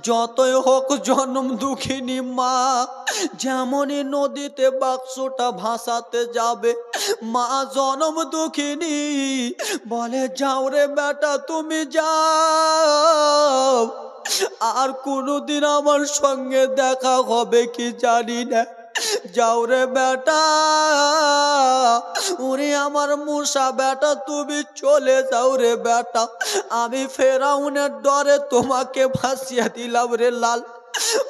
যতই হোক জনম দুঃখিনী মা, যেমনই নদীতে বাক্সটা ভাসাতে যাবে, মা জনম দুঃখিনী বলে যাও রে বেটা তুমি যাও, আর কোনোদিন আমার সঙ্গে দেখা হবে কি জানি না, যাও রে বেটা। ওরে আমার মূসা বেটা তুমি চলে যাও রে বেটা, আমি ফেরাউনের ডরে তোমাকে ভাসিয়ে দিলাম রে লাল।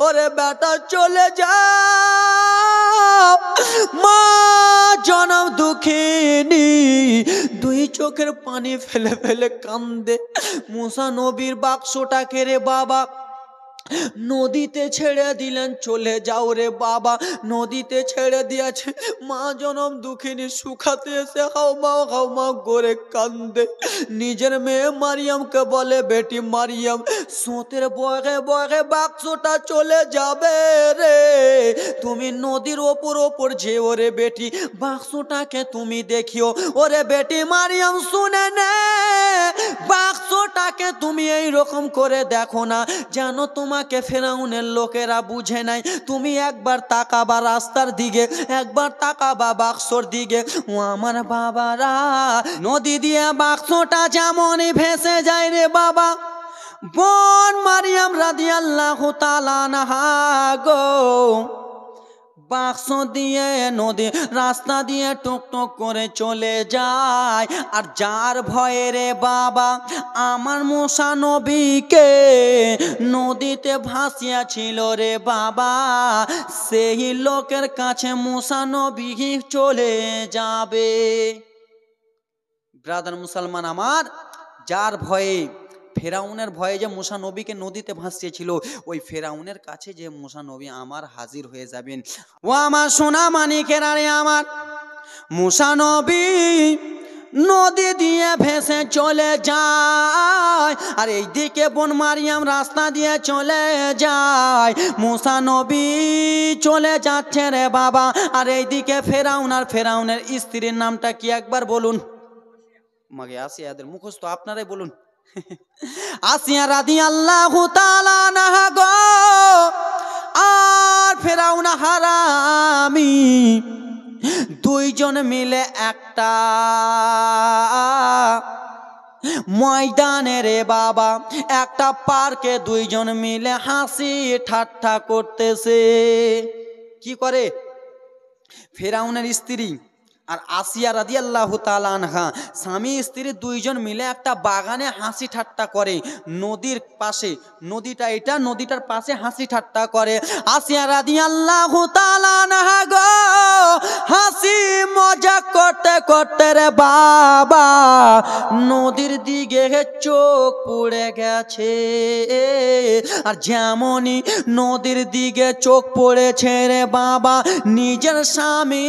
ওরে বেটা চলে যাও। মা জনম দুঃখিনী দুই চোখের পানি ফেলে ফেলে কান্দে। মূসা নবীর বাক্সটাকে রে বাবা নদীতে ছেড়ে দিলেন, চলে যাও রে বাবা। নদীতে ছেড়ে দিয়েছে। মা জনম দুঃখিনী শুকাতে এসে হাউমাউ করে কান্দে। নিজের মেয়ে মারিয়ামকে বলে, বেটি মারিয়াম স্রোতের বয়ে বয়ে বাক্সটা চলে যাবে রে, তুমি নদীর ওপর যেও রে বেটি, বাক্সটাকে তুমি দেখিও। ওরে বেটি মারিয়াম শুনে নে, বাক্সটাকে তুমি এই রকম করে দেখো না যেন তোমাকে ফেরাউনের লোকেরা বুঝে নাই। তুমি একবার তাকাবা রাস্তার দিকে, একবার তাকাবা বাক্সর দিকে। ও আমার বাবারা, নদী দিয়ে বাক্সটা যেমনই ভেসে যায় রে বাবা, বোন মারিয়াম রাদিয়াল্লাহু তাআলা আনহা গো বাক্স দিয়ে নদী রাস্তা দিয়ে টুকটুক করে চলে যায়। আর যার ভয়ে রে বাবা আমার মূসা নবীকে নদীতে ভাসিয়াছিল রে বাবা, সেই লোকের কাছে মূসা নবী চলে যাবে। ব্রাদার মুসলমান আমার, যার ভয়ে, ফেরাউনের ভয়ে যে মূসা নবীকে নদীতে ভাসিয়েছিল, ওই ফেরাউনের কাছে যে মূসা নবী আমার হাজির হয়ে যাবেন। ও আমার সোনা মানিকেরা রে আমার, মূসা নবী নদী দিয়ে ভেসে চলে যায়, আর এইদিকে বোন মারিয়াম রাস্তা দিয়ে চলে যায়। মূসা নবী চলে যাচ্ছে রে বাবা, আর এইদিকে ফেরাউন, আর ফেরাউনের স্ত্রীর নামটা কি একবার বলুন? মাগে আসিয়া, এদের মুখস্থ আপনারাই বলুন। আসিয়া রাদিয়াল্লাহু তাআলা আনহা গো, আর ফেরাউন হারামি দুইজন মিলে একটা ময়দানে রে বাবা, একটা পার্কে দুইজন মিলে হাসি ঠাট্টা করতেছে। কি করে? ফেরাউনের স্ত্রী আর আসিয়া রাদিয়াল্লাহু তাআলা আনহা স্বামী স্ত্রী দুইজন মিলে একটা বাগানে হাসি ঠাট্টা করে। নদীর পাশে, নদীটা এটা, নদীটার পাশে হাসি ঠাট্টা করে। আসিয়া রাদিয়াল্লাহু তাআলা আনহা গো হাসি মজা করতে করতে রে বাবা নদীর দিকে চোখ পড়ে গেছে। আর যেমনই নদীর দিকে চোখ পড়েছে রে বাবা, নিজের স্বামী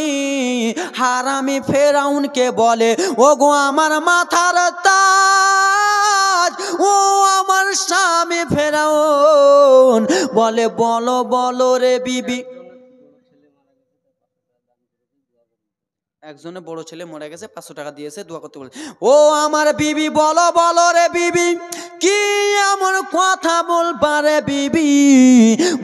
হারামি ফেরাউনকে বলে, ও গো আমার মাথার তাজ, ও আমার স্বামী ফেরাউন, বলে বলো বলো রে বিবি, একজনে বড় ছেলে মরে গেছে 500 টাকা দিয়েছে দোয়া করতে বলে। ও আমার বিবি বলো বলো রে বিবি, কি এমন কথা বলবা রে বিবি?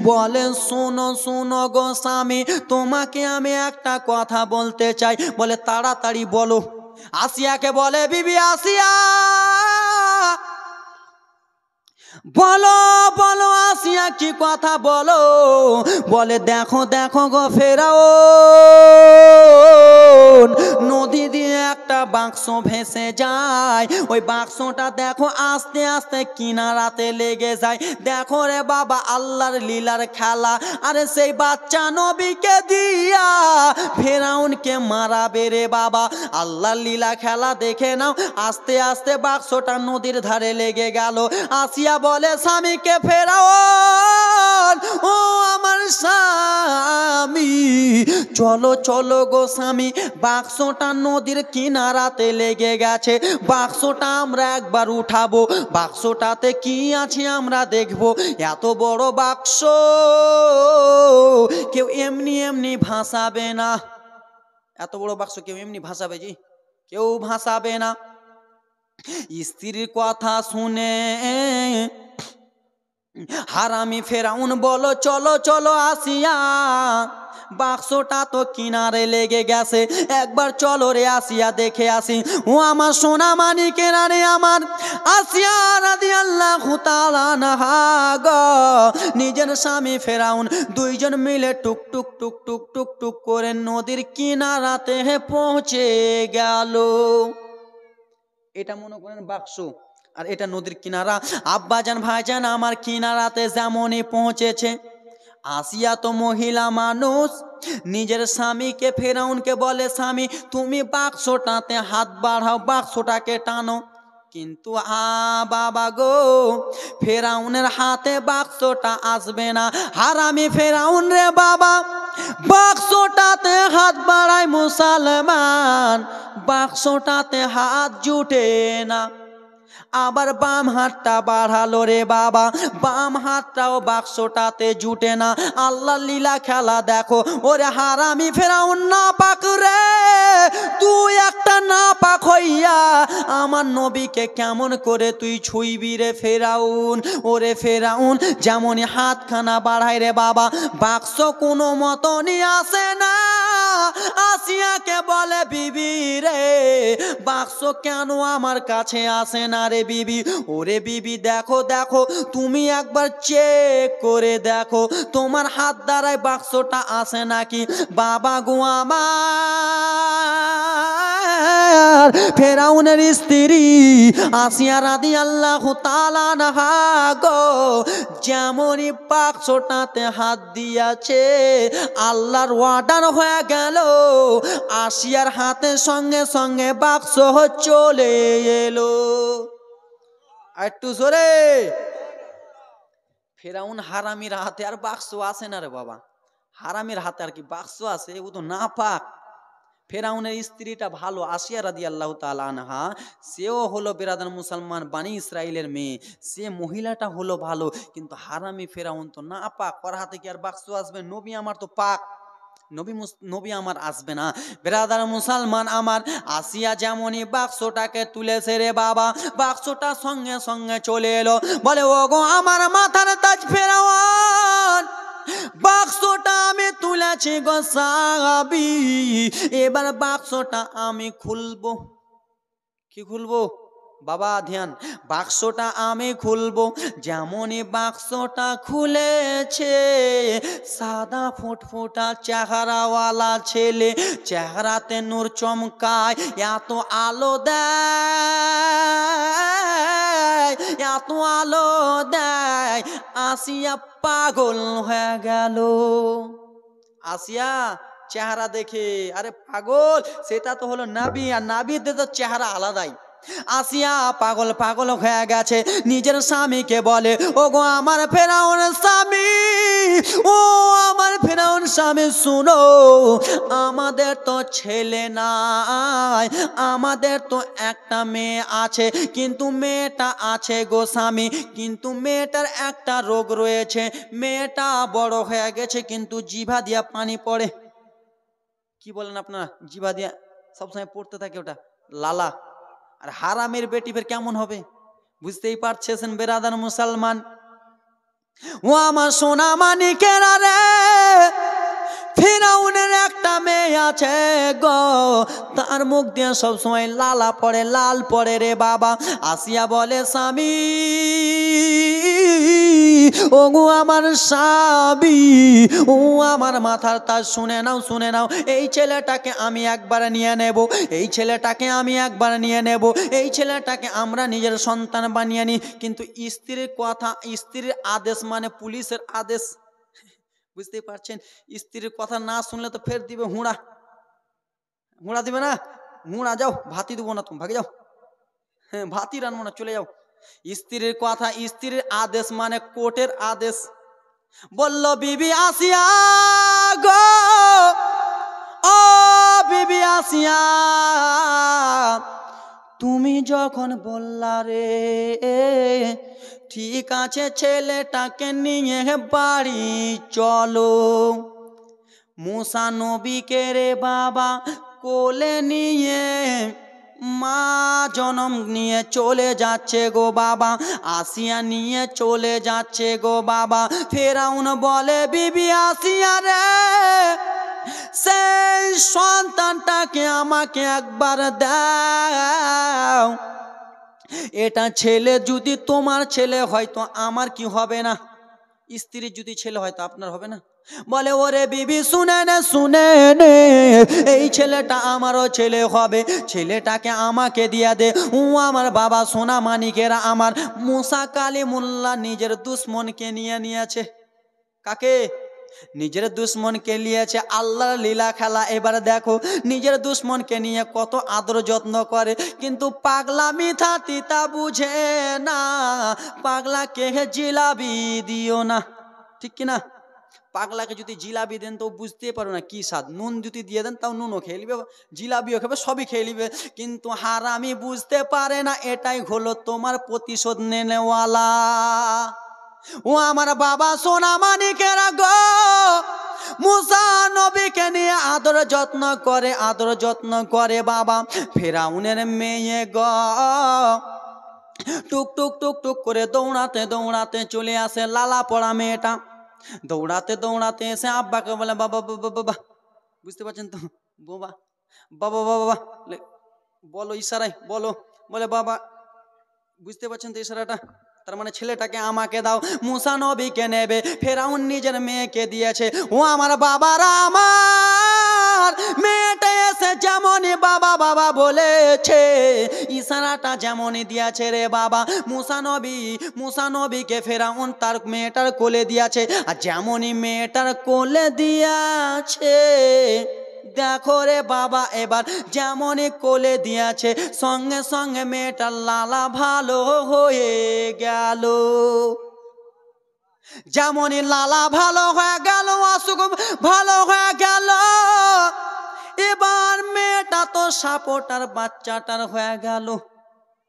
বলে শোনো শোনো গো স্বামী, তোমাকে আমি একটা কথা বলতে চাই। বলে তাড়াতাড়ি বলো। আসিয়াকে বলে বিবি আসিয়া, বলো বলো আসিয়া কি কথা বলো? বলে দেখো দেখো গো ফেরাউন, নদী দিয়ে একটা বাক্স ভেসে যায়, ওই বাক্সটা দেখো আস্তে আস্তে কিনারাতে লেগে যায়। দেখো রে বাবা আল্লাহর লীলার খেলা, আরে সেই বাচ্চা নবীকে দিয়া ফেরাউনকে মারাবে রে বাবা। আল্লাহর লীলা খেলা দেখে নাও, আস্তে আস্তে বাক্সটা নদীর ধারে লেগে গেল। আসিয়া বলে স্বামীকে ফেরাউন, ও আমার স্বামী চলো চলো গো স্বামী, বাক্সটা নদীর কিনারাতে লেগে গেছে, বাক্সটা আমরা একবার উঠাবো, বাক্সটাতে কি আছে আমরা দেখবো। এত বড় বাক্স কেউ এমনি এমনি ভাসাবে না, এত বড় বাক্স কেউ এমনি ভাসাবে? জি কেউ ভাসাবে না। স্ত্রীর কথা শুনে হারামি ফেরাউন বলো চলো চলো আসিয়া, বাক্সটা তো কিনারে লেগে গেছে, একবার চলো রে আসিয়া দেখে আসি। ও আমার সোনা মানিকেরা রে আমার, আসিয়া রাদিয়াল্লাহু তাআলা আনহা গো নিজের স্বামী ফেরাউন দুইজন মিলে টুক টুক টুক টুক টুক টুক করে নদীর কিনারাতে পৌঁছে গেল। এটা মনে করেন বাক্স, আর এটা নদীর কিনারা। আব্বাজান ভাইজান আমার কিনারাতে যেমনই পৌঁছেছে, আসিয়া তো মহিলা মানুষ, নিজের স্বামীকে ফেরাউনকে বলে স্বামী তুমি বাক্সটাতে হাত বাড়াও, বাক্সটাকে টানো। কিন্তু বাবা গো, ফেরাউনের হাতে বাক্সটা আসবে না। হারামি ফেরাউন রে বাবা, বাক্সটাতে হাত বাড়ায় মুসলমান, বাক্সটাতে হাত জুটে না। আবার বাম হাতটা বাড়ালো রে বাবা, বাম হাতটাও বাক্সটাতে জুটে না। আল্লাহ লীলা খেলা দেখো। ওরে হারামি ফেরাউন না পাক রে, তুই একটা না পাক হইয়া আমার নবীকে কেমন করে তুই ছুঁইবি রে ফেরাউন? ওরে ফেরাউন যেমনই হাতখানা বাড়ায় রে বাবা, বাক্স কোনো মতনই আসে না। আসিয়াকে বলে বিবি রে, বাক্স কেন আমার কাছে আসে না রে বিবি? ওরে বিবি দেখো দেখো, তুমি একবার চেক করে দেখো তোমার হাত দ্বারায় বাক্সটা আসে নাকি। বাবা গো আমার ফেরাউনের স্ত্রী আসিয়া রাদিয়াল্লাহু তাআলা আনহা গো যেমনই বাক্সটাতে হাত দিয়েছে, আল্লাহর ওয়ার্ডার হয়ে গেল, আসিয়ার হাতের সঙ্গে সঙ্গে বাক্স চলে এলো। একটু জোরে। ফেরাউন হারামির হাতে আর বাক্স আসে না রে বাবা, হারামির হাতে আর কি বাক্স আছে? ও তো না পাক। ফেরাউনের স্ত্রীটা ভালো, আসিয়া রাদিয়াল্লাহু তাআলা আনহা, সেও হলো বেরাদার মুসলমান বানি ইসরাইলের মেয়ে, সে মহিলাটা হলো ভালো, কিন্তু হারামি ফেরাউন তো না পাক, ওর হাতে কি আর বাক্স আসবে? নবী আমার তো পাক, নবী আমার আসবে না। বেরাদার মুসলমান আমার, আসিয়া যেমনই বাক্সটাকে তুলেছে রে বাবা, বাক্সটা সঙ্গে সঙ্গে চলে এলো। বলে ও গো আমার মাথার তাজ ফেরাউন, বাক্সটা আমি তুলেছি গো সাহাবী, এবার বাক্সটা আমি খুলবো। কি খুলবো বাবা? ধ্যান, বাক্সটা আমি খুলবো। যেমনই বাক্সটা খুলেছে, সাদা ফুটফুটা চেহারাওয়ালা ছেলে, চেহারাতে নূর চমকায়, এত আলো দেয়, এত আলো দেয়, আসিয়া পাগল হয়ে গেল। আসিয়া চেহারা দেখে আরে পাগল, সেটা তো হলো নাবি, আর নাবিদের তো চেহারা আলাদাই। আসিয়া পাগল পাগল হয়ে গেছে, নিজের স্বামীকে বলে, ও গো আমার ফেরাউন স্বামী, ও আমার ফেরাউন স্বামী, শুনো, আমাদের তো ছেলে নাই, আমাদের তো একটা মেয়ে আছে, কিন্তু মেয়েটা আছে গো স্বামী, কিন্তু মেয়েটার একটা রোগ রয়েছে, মেয়েটা বড় হয়ে গেছে কিন্তু জিভা দিয়া পানি পড়ে। কি বলেন আপনারা? জিভা দিয়া সবসময় পড়তে থাকে, ওটা লালা। আর হারামের বেটি ফের কেমন হবে? বুঝতেই পারছেন বেরাদার মুসলমান। ও আমার সোনা মানিকেরা রে, ফিরাউনের একটা মেয়ে আছে গো, তার মুখ দিয়ে সবসময় লালা পড়ে, লাল পড়ে রে বাবা। আসিয়া বলে, স্বামী, ও গো আমার স্বামী, ও আমার মাথার তাজ, শুনে নাও, শুনে নাও, এই ছেলেটাকে আমি একবার নিয়ে নেব, এই ছেলেটাকে আমি একবার নিয়ে নেব, এই ছেলেটাকে আমরা নিজের সন্তান বানিয়ে নিই। কিন্তু স্ত্রীর কথা, স্ত্রীর আদেশ মানে পুলিশের আদেশ, বুঝতেই পারছেন। স্ত্রীর কথা না শুনলে তো ফের দিবে হুঁড়া, হুঁড়া দিবে না, হুঁড়া, যাও ভাতি দেবো না, তুমি ভাগে যাও, হ্যাঁ ভাতি রানবো না, চলে যাও। স্ত্রীর কথা, স্ত্রীর আদেশ মানে কোর্টের আদেশ। বলল, বিবি আসিয়া গো, ও বিবি আসিয়া, তুমি যখন বললা রে, ঠিক আছে ছেলেটাকে নিয়ে বাড়ি চলো। মুসা নবীকে রে বাবা কোলে নিয়ে মা জনম নিয়ে চলে যাচ্ছে গো বাবা, আসিয়া নিয়ে চলে যাচ্ছে গো বাবা। ফেরাউন বলে, বিবি আসিয়া রে, সেই সন্তানটাকে আমাকে একবার দাও, এটা ছেলে যদি তোমার ছেলে হয় তো আমার কি হবে না? স্ত্রীর যদি ছেলে হয় তো আপনার হবে না? বলে, ওরে বিবি শুনে নে, শুনে নে, এই ছেলেটা আমারও ছেলে হবে, ছেলেটাকে আমাকে দিয়া দে। ও আমার বাবা সোনা মানিকেরা, আমার মুসা কালিমুল্লাহ নিজের দুশ্মনকে নিয়ে নিয়েছে। কাকে? নিজের দুশ্মনকে নিয়েছে। আল্লাহর লীলা খেলা। এবার দেখো নিজের দুশ্মনকে নিয়ে কত আদর যত্ন করে, কিন্তু পাগলা মিঠা তিতা বুঝে না, পাগলাকে জিলাবি দিও না, ঠিক কিনা? পাগলাকে যদি জিলাবি দেন তো বুঝতে পারো না কি স্বাদ, নুন যদি দিয়ে দেন তাও নুনও খেয়ে নিবে, জিলাবিও খাবে, সবই খেয়ে নিবে, কিন্তু হারামি বুঝতে পারে না এটাই হলো তোমার প্রতিশোধ নেওয়ালা। ও আমার বাবা সোনা মানিকেরা গো, মুসা নবীকে নিয়ে আদর যত্ন করে, আদর যত্ন করে বাবা। ফেরাউনের মেয়ে গো টুক টুক টুক টুক করে দৌড়াতে দৌড়াতে চলে আসে, লালা পড়া মেয়েটা দৌড়াতে দৌড়াতে এসে আব্বাকে বলে, বাবা বাবা বাবা, বুঝতে পারছেন তো, বাবা বাবা বাবা, বলো ইশারায় বলো, বলে বাবা, বুঝতে পারছেন তো ইশারাটা, তার মানে ছেলেটাকে আমাকে দাও। মুসা নবীকে নেবে, ফেরাউন নিজের মেয়েকে দিয়েছে। ও আমার বাবারা, আমার মেয়েটা এসে যেমনই বাবা বাবা বলেছে, ইশারাটা যেমনই দিয়েছে রে বাবা, মুসা নবীকে ফেরাউন তার মেয়েটার কোলে দিয়েছে, আর যেমনই মেয়েটার কোলে দিয়েছে, দেখো রে বাবা, এবার যেমনই কোলে দিয়েছে সঙ্গে সঙ্গে মেয়েটার লালা ভালো হয়ে গেল। যেমনই লালা ভালো হয়ে গেল, অসুখ ভালো হয়ে গেল, এবার মেয়েটা তো সাপোটার বাচ্চাটার হয়ে গেল,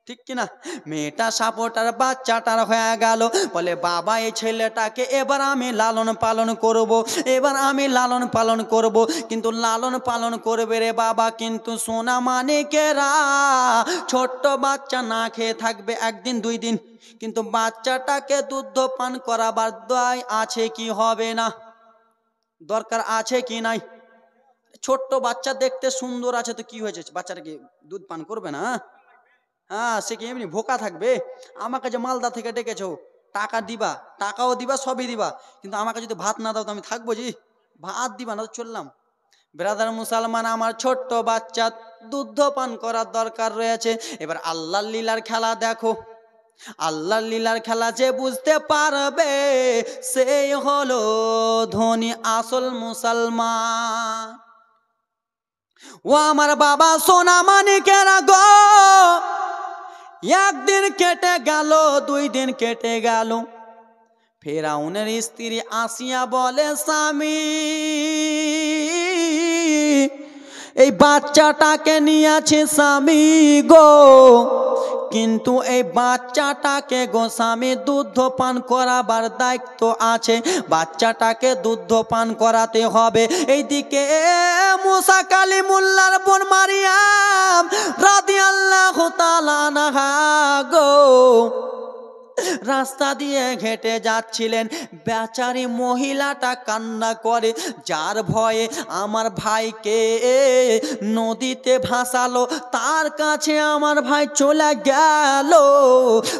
ঠিক কিনা? মেয়েটা সাপোটার বাচ্চাটার হয়ে গেল। বলে, বাবা এই ছেলেটাকে এবার আমি লালন পালন করব, এবার আমি লালন পালন করব। কিন্তু লালন পালন করবে রে বাবা, কিন্তু সোনা মানিকেরা ছোট্ট বাচ্চা না খেয়ে থাকবে একদিন দুই দিন, কিন্তু বাচ্চাটাকে দুধ পান করাবার দায় আছে কি হবে না? দরকার আছে কি নাই? ছোট্ট বাচ্চা দেখতে সুন্দর আছে তো কি হয়েছে, বাচ্চাটাকে দুধ পান করবে না? হ্যাঁ, সে কি এমনি ভোকা থাকবে? আমাকে যে মালদা থেকে ডেকেছো, টাকা দিবা, টাকাও দিবা, সবই দিবা, কিন্তু আমাকে যদি ভাত না দাও তো আমি থাকবো জি? ভাত দিবা না তো চললাম। ব্রাদার মুসলমান, আমার ছোট্ট বাচ্চা দুধ পান করার দরকার রয়েছে। এবার আল্লাহর লীলার খেলা দেখো, আল্লাহর লীলার খেলা যে বুঝতে পারবে সেই হলো ধনী আসল মুসলমান। ও আমার বাবা সোনা মানিকেরা গো, একদিন কেটে গেল, 2 দিন কেটে গেল। ফেরাউনের স্ত্রী আসিয়া বলে, স্বামী এই বাচ্চাটাকে নিয়েছে স্বামী গো, কিন্তু এই বাচ্চাটাকে গো স্বামী দুধ পান করাবার দায়িত্ব আছে, বাচ্চাটাকে দুধ পান করাতে হবে। এইদিকে মুসা কালিমুল্লাহর বোন মারিয়াম রাদিয়াল্লাহু তাআলা আনহা গো রাস্তা দিয়ে হেঁটে যাচ্ছিলেন। বেচারি মহিলাটা কান্না করে, যার ভয়ে আমার ভাইকে নদীতে ভাসালো, তার কাছে আমার ভাই চলে গেল,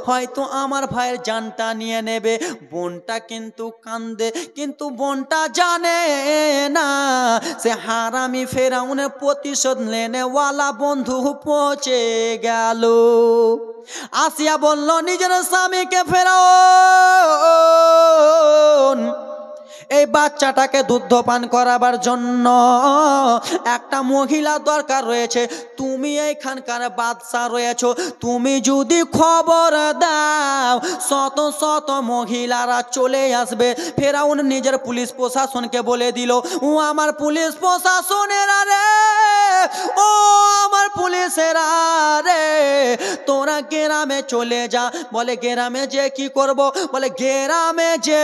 হয়তো আমার ভাইয়ের জানটা নিয়ে নেবে। বোনটা কিন্তু কান্দে, কিন্তু বোনটা জানে না সে হারামি ফেরাউনের প্রতিশোধ নেনেওয়ালা বন্ধু পৌঁছে গেল। আসিয়া বলল নিজের স্বামীকে, ফেরাউন এই বাচ্চাটাকে দুধ পান করাবার জন্য একটা মহিলা দরকার রয়েছে, তুমি এইখানকার বাদশা রয়েছো, তুমি যদি খবর দাও শত শত মহিলারা চলে আসবে। ফেরাউন নিজের পুলিশ প্রশাসনকে বলে দিল, ও আমার পুলিশ প্রশাসনেরা রে, ও আমার পুলিশেরা রে, তোরা গ্রামে চলে যা। বলে গ্রামে যে কি করব? বলে গ্রামে যে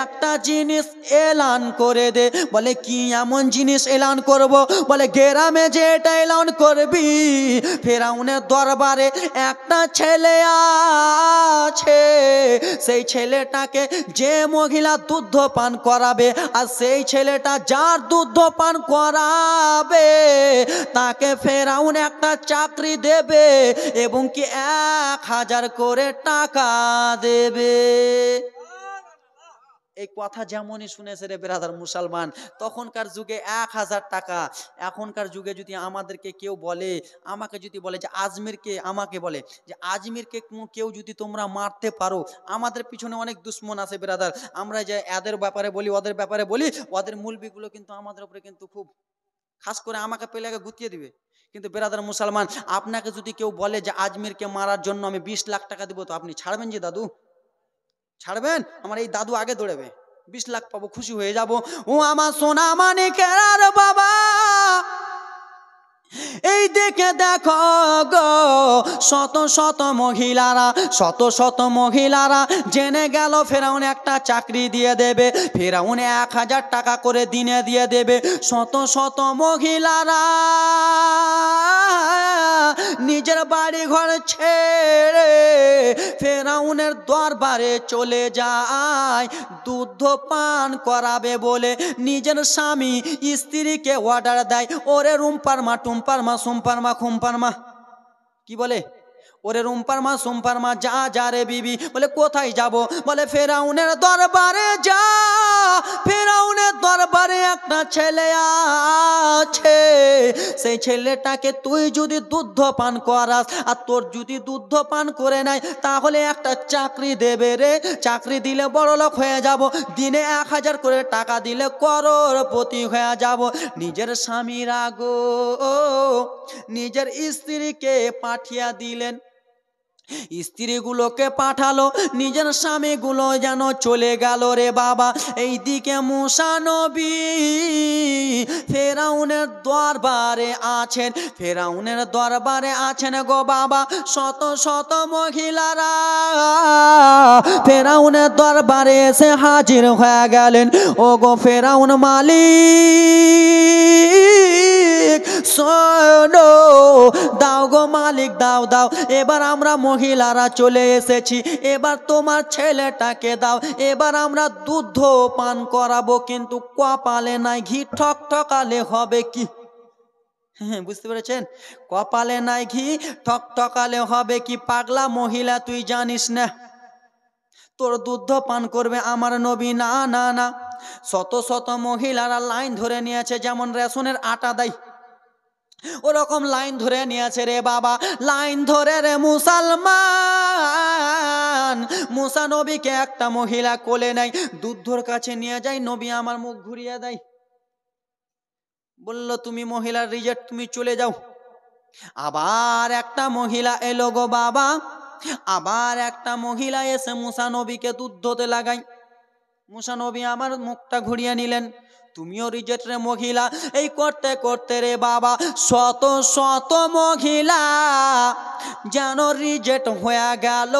একটা জিনিস এলান করে দে। বলে কি এমন জিনিস এলান করব? বলে গ্রামে যে এটা এলান করবি, ফেরাউনের দরবারে একটা ছেলে আছে, সেই ছেলেটাকে যে মহিলা দুধ পান করাবে, আর সেই ছেলেটা যার দুধ পান করাবে তাকে ফেরাউন একটা চাকরি দেবে এবং কি 1000 করে টাকা দেবে। এই কথা যেমনই শুনেছে রে ব্রাদার মুসলমান, তখনকার যুগে 1000 টাকা। এখনকার যুগে যদি আমাদেরকে কেউ বলে, আমাকে যদি বলে যে আজমিরকে, আমাকে বলে যে আজমিরকে কেউ যদি তোমরা মারতে পারো, আমাদের পিছনে অনেক দুশ্মন আছে ব্রাদার, আমরা যে এদের ব্যাপারে বলি, ওদের ব্যাপারে বলি, ওদের মুলবিগুলো কিন্তু আমাদের উপরে কিন্তু খুব খাস করে আমাকে পেলে আগে গুতিয়ে দিবে। কিন্তু ব্রাদার মুসলমান, আপনাকে যদি কেউ বলে যে আজমিরকে মারার জন্য আমি 20 লাখ টাকা দিব, তো আপনি ছাড়বেন? যে দাদু ছাড়বেন? আমার এই দাদু আগে দৌড়াবে, 20 লাখ পাবো, খুশি হয়ে যাব। ও আমার সোনা মানিকের বাবা, এই দেখে দেখো গো শত শত মহিলারা, শত শত মহিলারা জেনে গেল ফেরাউন একটা চাকরি দিয়ে দেবে, ফেরাউন 1000 টাকা করে দিনে দিয়ে দেবে। শত শত মহিলারা নিজের বাড়ি ঘর ছেড়ে ফেরাউনের দরবারে চলে যায় দুধ পান করাবে বলে। নিজের স্বামী স্ত্রীকে অর্ডার দেয়, ওরে রুম্পার মা, টুম্পার মা, সুম্পার মা, খুম্পার মা, কি বলে, ওরে রুম্পার মা, সুম্পার মা, যা যা রে বিবি। বলে কোথায় যাব? বলে ফেরাউনের দরবারে যা, ফেরাউনের দরবারে একটা ছেলে আছে, সেই ছেলেটাকে তুই যদি দুধ পান করাস, আর তোর যদি দুধ পান করে নেয়, তাহলে একটা চাকরি দেবে রে, চাকরি দিলে বড়লোক হয়ে যাব, দিনে 1000 করে টাকা দিলে করোড়পতি হয়ে যাব। নিজের স্বামীর আগো নিজের স্ত্রীকে পাঠিয়ে দিলেন, স্ত্রীগুলোকে পাঠালো, নিজের স্বামীগুলো যেন চলে গেল রে বাবা। এইদিকে মুসা নবী ফেরাউনের দরবারে আছেন, ফেরাউনের দরবারে আছেন গো বাবা। শত শত মহিলারা ফেরাউনের দরবারে এসে হাজির হয়ে গেলেন। ও গো ফেরাউন মালিক শোনো, দাও গো মালিক, দাও দাও, এবার আমরা মহিলারা চলে এসেছি, এবার তোমার ছেলেটাকে দাও, এবার আমরা দুধ পান করাবো, কিন্তু কপালে নাই ঘি, ঠক ঠকালে হবে কি? হ্যাঁ, বুঝতে পেরেছেন? কপালে নাই ঘি, ঠক ঠকালে হবে কি? পাগলা মহিলা, তুই জানিস না তোর দুধ পান করবে আমার নবী? না না না। শত শত মহিলারা লাইন ধরে নিয়েছে, যেমন রেশনের আটা দেয় ওরকম লাইন ধরে নিয়েছে রে বাবা। লাইন ধরে রে মুসলমান, মুসা নবীকে একটা মহিলা কোলে নেয়, দুধর কাছে নিয়ে যায়, নবী আমার মুখ ঘুরিয়ে দেয়, বলল তুমি মহিলার রিজেক্ট, তুমি চলে যাও। আবার একটা মহিলা এলো গো বাবা, আবার একটা মহিলা এসে মুসা নবীকে দুধ ধোতে লাগাই। মুসা নবী আমার মুখটা ঘুরিয়ে নিলেন, তুমিও রিজেক্ট রে মহিলা। এই করতে করতে রে বাবা শত শত মহিলা যেন রিজেক্ট হয়ে গেল।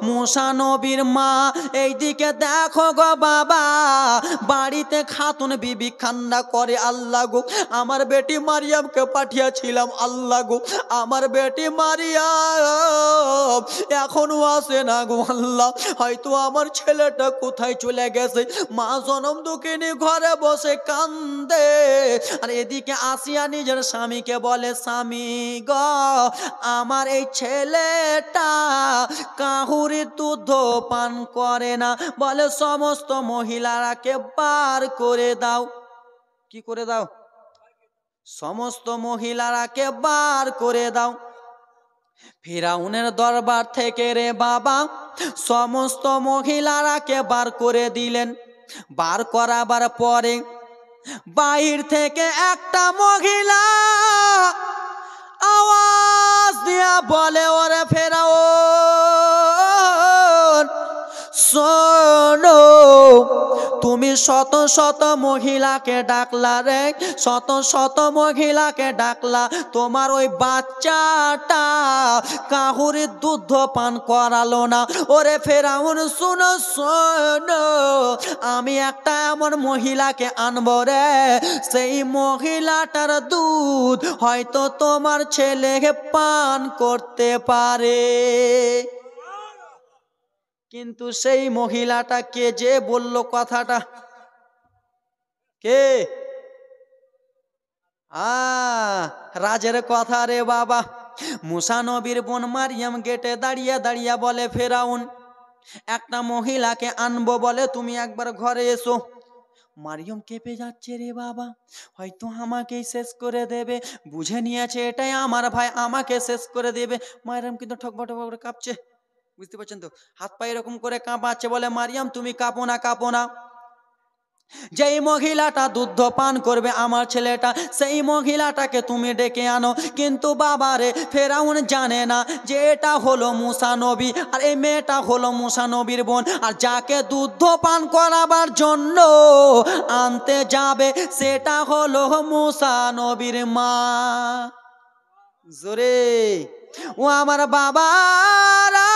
মুসা নবীর মা এইদিকে দেখো গো বাবা, বাড়িতে খাতুন বিবি কান্না করে, আল্লাহ গো আমার বেটি মারিয়ামকে পাঠিয়েছিলাম, আল্লাহ গো আমার বেটি মারিয়াম এখনো আসে না গো আল্লাহ, হয়তো আমার ছেলেটা কোথায় চলে গেছে। মা জনম দুঃখিনী ঘরে বসে কান্দে, আর এদিকে আসিয়া নিজের স্বামীকে বলে, স্বামী গ আমার এই ছেলেটা কাহুরি দুধ পান করে না, বলে সমস্ত মহিলারাকে বার করে দাও। কি করে দাও? সমস্ত মহিলারাকে বার করে দাও। ফিরাউনের দরবার থেকে রে বাবা সমস্ত মহিলারাকে বার করে দিলেন। বার করাবার পরে বাহির থেকে একটা মহিলা আওয়াজ দিয়া বলে, ওরে ফেরাউন শোনো, তুমি শত শত মহিলাকে ডাকলা রে, শত শত মহিলাকে ডাকলা, তোমার ওই বাচ্চাটা কাহুরির দুধ পান করালো না। ওরে ফেরাউন শুনো শোনো, আমি একটা এমন মহিলাকে আনবো রে, সেই মহিলাটার দুধ হয়তো তোমার ছেলে পান করতে পারে। কিন্তু সেই মহিলাটা কে যে বলল কথাটা? কে? রাজের কথা রে বাবা। মুসা নবীর বোন মারিয়াম গেটে দাঁড়িয়ে দাঁড়িয়ে বলে, ফেরাউন একটা মহিলাকে আনবো বলে, তুমি একবার ঘরে এসো। মারিয়াম কেঁপে যাচ্ছে রে বাবা, হয়তো আমাকেই শেষ করে দেবে, বুঝে নিয়েছে এটাই আমার ভাই, আমাকে শেষ করে দেবে। মারিয়াম কিন্তু ঠকবট করে কাঁপছে, বুঝতে পারছেন তো, হাত পা এরকম করে কাঁপাচ্ছে। বলে, মারিয়াম তুমি কাঁপো না, কাঁপো না, যেই মহিলাটা দুধ পান করবে আমার ছেলেটা, সেই মহিলাটাকে তুমি ডেকে আনো। কিন্তু বাবারে ফেরাউন জানে না যে এটা হলো মুসা নবী, আর এই মেয়েটা হলো মুসা নবীর বোন, আর যাকে দুধ পান করাবার জন্য আনতে যাবে সেটা হলো মুসা নবীর মা। জোরে ও আমার বাবারা,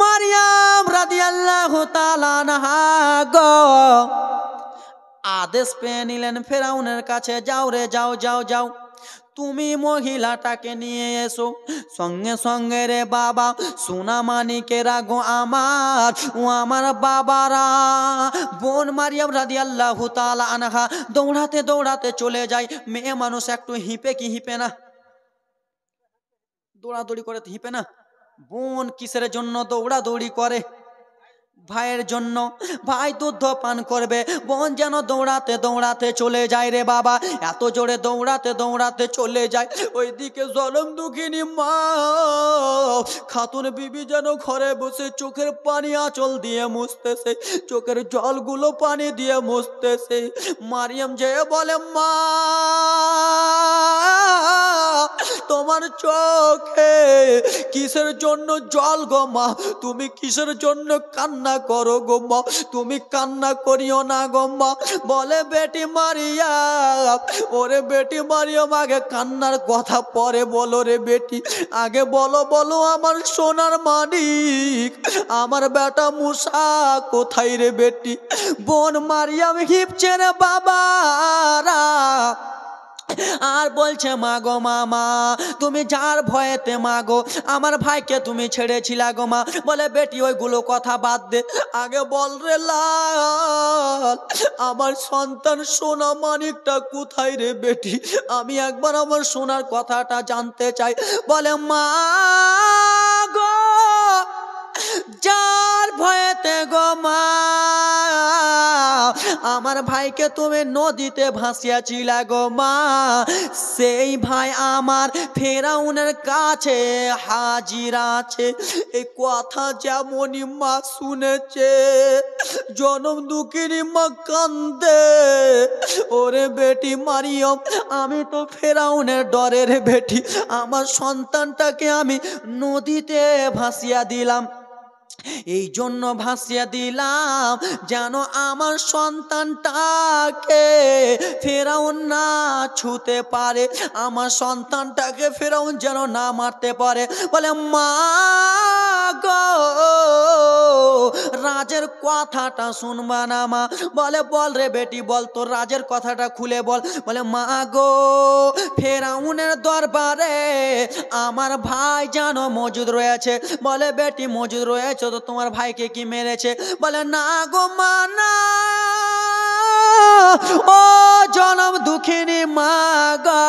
মারিয়াম রাদিয়াল্লাহু তাআলা আনহা গো আদেশ পেয়ে নিলেন ফেরাউনের কাছে, যাও রে যাও যাও যাও, তুমি মহিলাটাকে নিয়ে এসো। সঙ্গে সঙ্গে রে বাবা সোনা মানিকেরা গো আমার, ও আমার বাবারা, বোন মারিয়াম রাদিয়াল্লাহু তাআলা আনহা দৌড়াতে দৌড়াতে চলে যায়। মেয়ে মানুষ একটু হিপে কি হিপে না? দৌড়াদৌড়ি করে হিপে না? বোন কিসের জন্য দৌড়াদৌড়ি করে? ভাইয়ের জন্য। ভাই দুধ পান করবে, বোন যেন দৌড়াতে দৌড়াতে চলে যায় রে বাবা, এত জোরে দৌড়াতে দৌড়াতে চলে যায়। ওইদিকে জনম দুঃখিনী মা খাতুন বিবি যেন ঘরে বসে চোখের পানি আঁচল দিয়ে মুছতেছে, চোখের জলগুলো পানি দিয়ে মুছতেছে। মারিয়াম যে বলে, মা তোমার চোখে কিসের জন্য জল গো মা, তুমি কিসের জন্য কান্না করো গো মা, তুমি কান্না করিও না গো মা। বলে, বেটি মারিয়াম, ওরে বেটি মারিয়াম আগে কান্নার কথা পরে বলো রে বেটি, আগে বলো বলো আমার সোনার মানিক, আমার বেটা মুসা কোথায় রে বেটি? বোন মারিয়াম হিপছে রে বাবারা, আর বলছে, মাগো মামা তুমি যার ভয়েতে মাগো আমার ভাইকে তুমি ছেড়েছিলা গো মা। বলে, বেটি ওইগুলো কথা বাদ দে, আগে বল রে লাল আমার সন্তান সোনা মানিকটা কোথায় রে বেটি, আমি একবার আমার সোনার কথাটা জানতে চাই। বলে, মা গো যার ভয়েতে গো মা আমার ভাইকে তুমি নদীতে ভাসিয়েছিলে গো মা, সেই ভাই আমার ফেরাউনের কাছে হাজির আছে। এই কথা যেমনই মা শুনেছে, জনম দুঃখিনী মা কান্দে, ওরে বেটি মারিয়ম, আমি তো ফেরাউনের ডরের বেটি, আমার সন্তানটাকে আমি নদীতে ভাসিয়া দিলাম, এই জন্য ভাসিয়ে দিলাম যেন আমার সন্তানটাকে ফেরাউন না ছুতে পারে, আমার সন্তানটাকে ফেরাউন যেন না মারতে পারে। বলে মা গো, রাজের কথাটা শুনবা না মা? বলে বল রে বেটি বল, তোর রাজের কথাটা খুলে বল। বলে মা গো, ফেরাউনের দরবারে আমার ভাই যেন মজুদ রয়েছে। বলে বেটি মজুদ রয়েছে তো তোমার ভাইকে কি মেরেছে? বলে না গো মা না, ও জনম দুঃখিনী মা গো,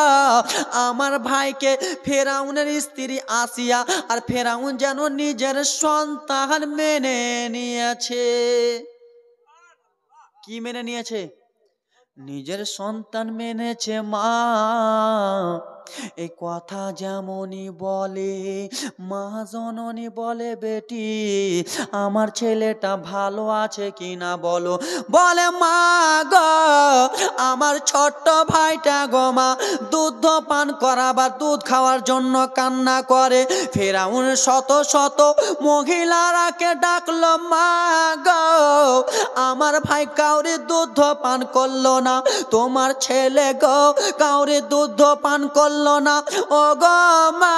আমার ভাইকে ফেরাউনের স্ত্রী আসিয়া আর ফেরাউন যেন নিজের সন্তান মেনে নিয়েছে। কি মেনে নিয়েছে? নিজের সন্তান মেনেছে মা। এই কথা যেমনই বলে মা জননী বলে বেটি আমার ছেলেটা ভালো আছে কিনা বলো। বলে মা গো, আমার ছোট্ট ভাইটা গো মা দুধ পান করাবার দুধ খাওয়ার জন্য কান্না করে। ফেরাউন শত শত মহিলারাকে ডাকলো, মা গো আমার ভাই কাউরে দুধ পান করলো না, তোমার ছেলে গো কাউরে দুধ পান করলো না। ও গো মা,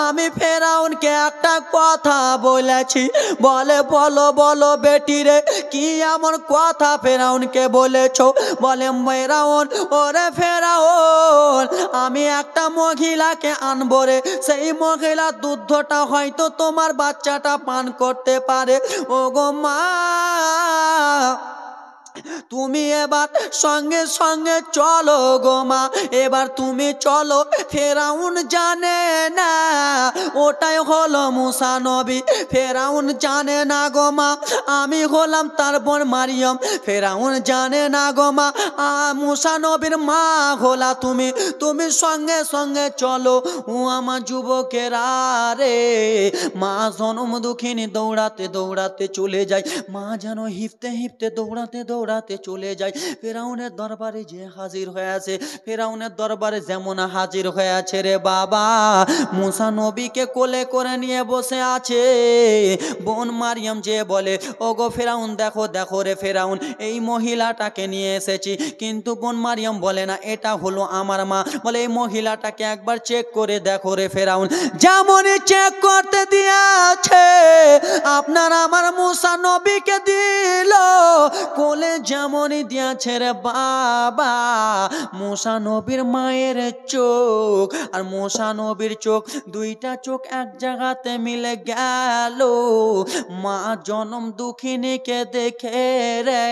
আমি ফেরাউনকে একটা কথা বলেছি। বলে বলো বলো বেটি রে, কি এমন কথা ফেরাউনকে বলেছো? বলে ফেরাউন, ওরে ফেরাউন, আমি একটা মহিলাকে আনবো রে, সেই মহিলা দুধটা হয়তো তোমার বাচ্চাটা পান করতে পারে। ও গো মা, তুমি এবার সঙ্গে সঙ্গে চলো গো মা, এবার তুমি চলো। ফেরাউন জানে না ওটাই হলো মুসা নবী, ফেরাউন জানে না গো মা আমি হলাম তার বোন মারিয়ম, ফেরাউন জানে না গো মা মুসা নবীর মা হলা তুমি। তুমি সঙ্গে সঙ্গে চলো। ও আমার যুবকেরা রে, মা জনম দুঃখিনী দৌড়াতে দৌড়াতে চলে যায়। মা যেন হিপতে হিপতে দৌড়াতে দৌড়াতে চলে যায় ফেরাউনের দরবারে যে হাজির হয়ে আছে। ফেরাউনের দরবারে যেমন হাজির হয়ে আছে রে বাবা, মুসা নবীকে কোলে করে নিয়ে বসে আছে। বোন মারিয়াম যে বলে, ও গো ফেরাউন দেখো দেখো রে ফেরাউন, এই মহিলাটাকে নিয়ে এসেছি। কিন্তু বোন মারিয়াম বলে না এটা হলো আমার মা। বলে এই মহিলাটাকে একবার চেক করে দেখো রে ফেরাউন। যেমনই চেক করতে দিয়েছে আপনার আমার মুসা নবীকে দিল কোলে, যেমনই দিয়েছে রে বাবা মুসা নবীর মায়ের চোখ আর মুসা নবীর চোখ, দুইটা চোখ এক জায়গাতে মিলে গেল। মা জনম দুঃখিনীকে দেখে রে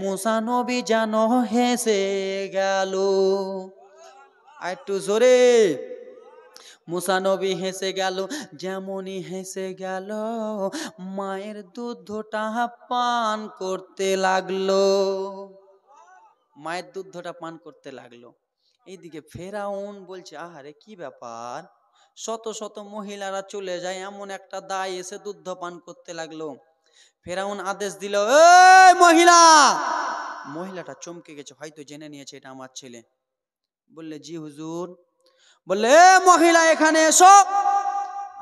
মুসা নবী যেন হেসে গেল। আর একটু জোরে। মুসা নবী হেসে গেল। যেমনই হেসে গেল মায়ের দুধটা পান করতে লাগলো, মায়ের দুধটা পান করতে লাগলো। এইদিকে ফেরাউন বলছে আহারে কি ব্যাপার, শত শত মহিলারা চলে যায়, এমন একটা দায় এসে দুধ পান করতে লাগলো। ফেরাউন আদেশ দিল, এই মহিলা। মহিলাটা চমকে গেছে, হয়তো জেনে নিয়েছে এটা আমার ছেলে। বললে জি হুজুর। বললে মহিলা এখানে এসো।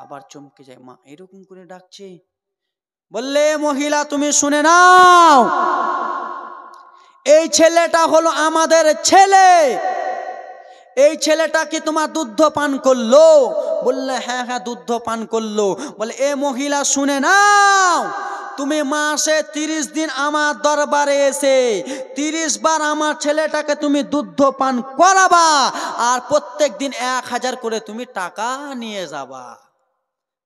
আবার চমকে যায়, মা এরকম করে ডাকছে। বললে মহিলা তুমি শুনে নাও, এই ছেলেটা হলো আমাদের ছেলে, এই ছেলেটা কি তোমার দুধ পান করলো? বললে হ্যাঁ হ্যাঁ দুধ পান করলো। বলে এ মহিলা শুনে নাও, তুমি মাসে 30 দিন আমার দরবারে এসে 30 বার আমার ছেলেটাকে তুমি দুধ পান করাবা, আর প্রত্যেক দিন 1000 করে তুমি টাকা নিয়ে যাবা।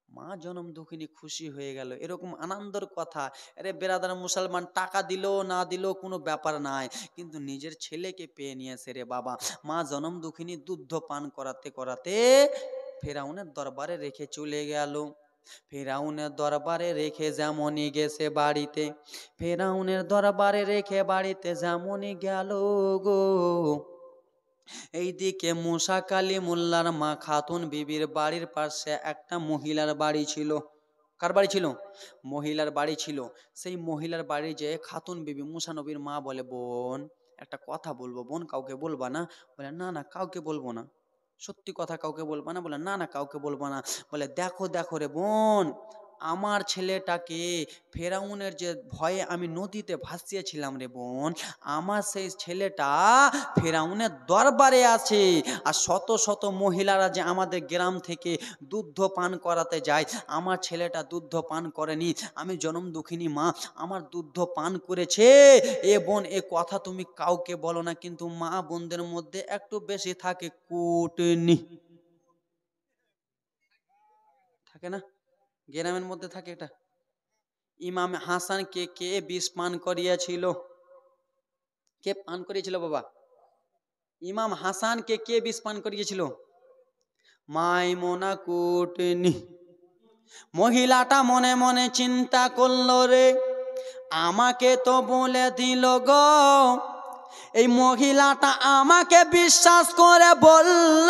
মা জনম দুঃখিনী খুশি হয়ে গেল। এরকম আনন্দের কথা। আরে বেরাদার মুসলমান, টাকা দিল না দিল কোনো ব্যাপার নাই, কিন্তু নিজের ছেলেকে পেয়ে নিয়েছে রে বাবা। মা জনম দুঃখিনী দুধ পান করাতে করাতে ফেরাউনের দরবারে রেখে চলে গেল। ফেরাউনের দরবারে রেখে যেমনই গেছে বাড়িতে, ফেরাউনের দরবারে রেখে বাড়িতে যেমনই গেল গো, এইদিকে মুসা কালিমুল্লার মা খাতুন বিবির বাড়ির পাশে একটা মহিলার বাড়ি ছিল। কার বাড়ি ছিল? মহিলার বাড়ি ছিল। সেই মহিলার বাড়ি যে খাতুন বিবি মুসা নবীর মা বলে, বোন একটা কথা বলবো, বোন কাউকে বলবা না? বলে না না কাউকে বলবো না। সত্যি কথা কাউকে বলবা না? বলে না না কাউকে বলবো না। বলে দেখো দেখো রে বোন, আমার ছেলেটাকে ফেরাউনের যে ভয়ে আমি নদীতে ভাসিয়েছিলাম রে বোন, আমার সেই ছেলেটা ফেরাউনের দরবারে আছে। আর শত শত মহিলারা যে আমাদের গ্রাম থেকে দুধ পান করাতে যায়, আমার ছেলেটা দুধ পান করেনি, আমি জনম দুঃখিনী মা, আমার দুধ পান করেছে। এ বোন এ কথা তুমি কাউকে বলো না, কিন্তু মা বোনদের মধ্যে একটু বেশি থাকে কুটনি, থাকে না? গ্রামের মধ্যে থাকে এটা। ইমাম হাসানকে কে বিষ পান করিয়েছিল? কে পান করিয়েছিল বাবা? ইমাম হাসানকে কে বিষ পান করিয়েছিল? মাইমুনা কুটনি। মহিলাটা মনে মনে চিন্তা করলো, রে আমাকে তো বলে দিল গো, এই মহিলাটা আমাকে বিশ্বাস করে বলল,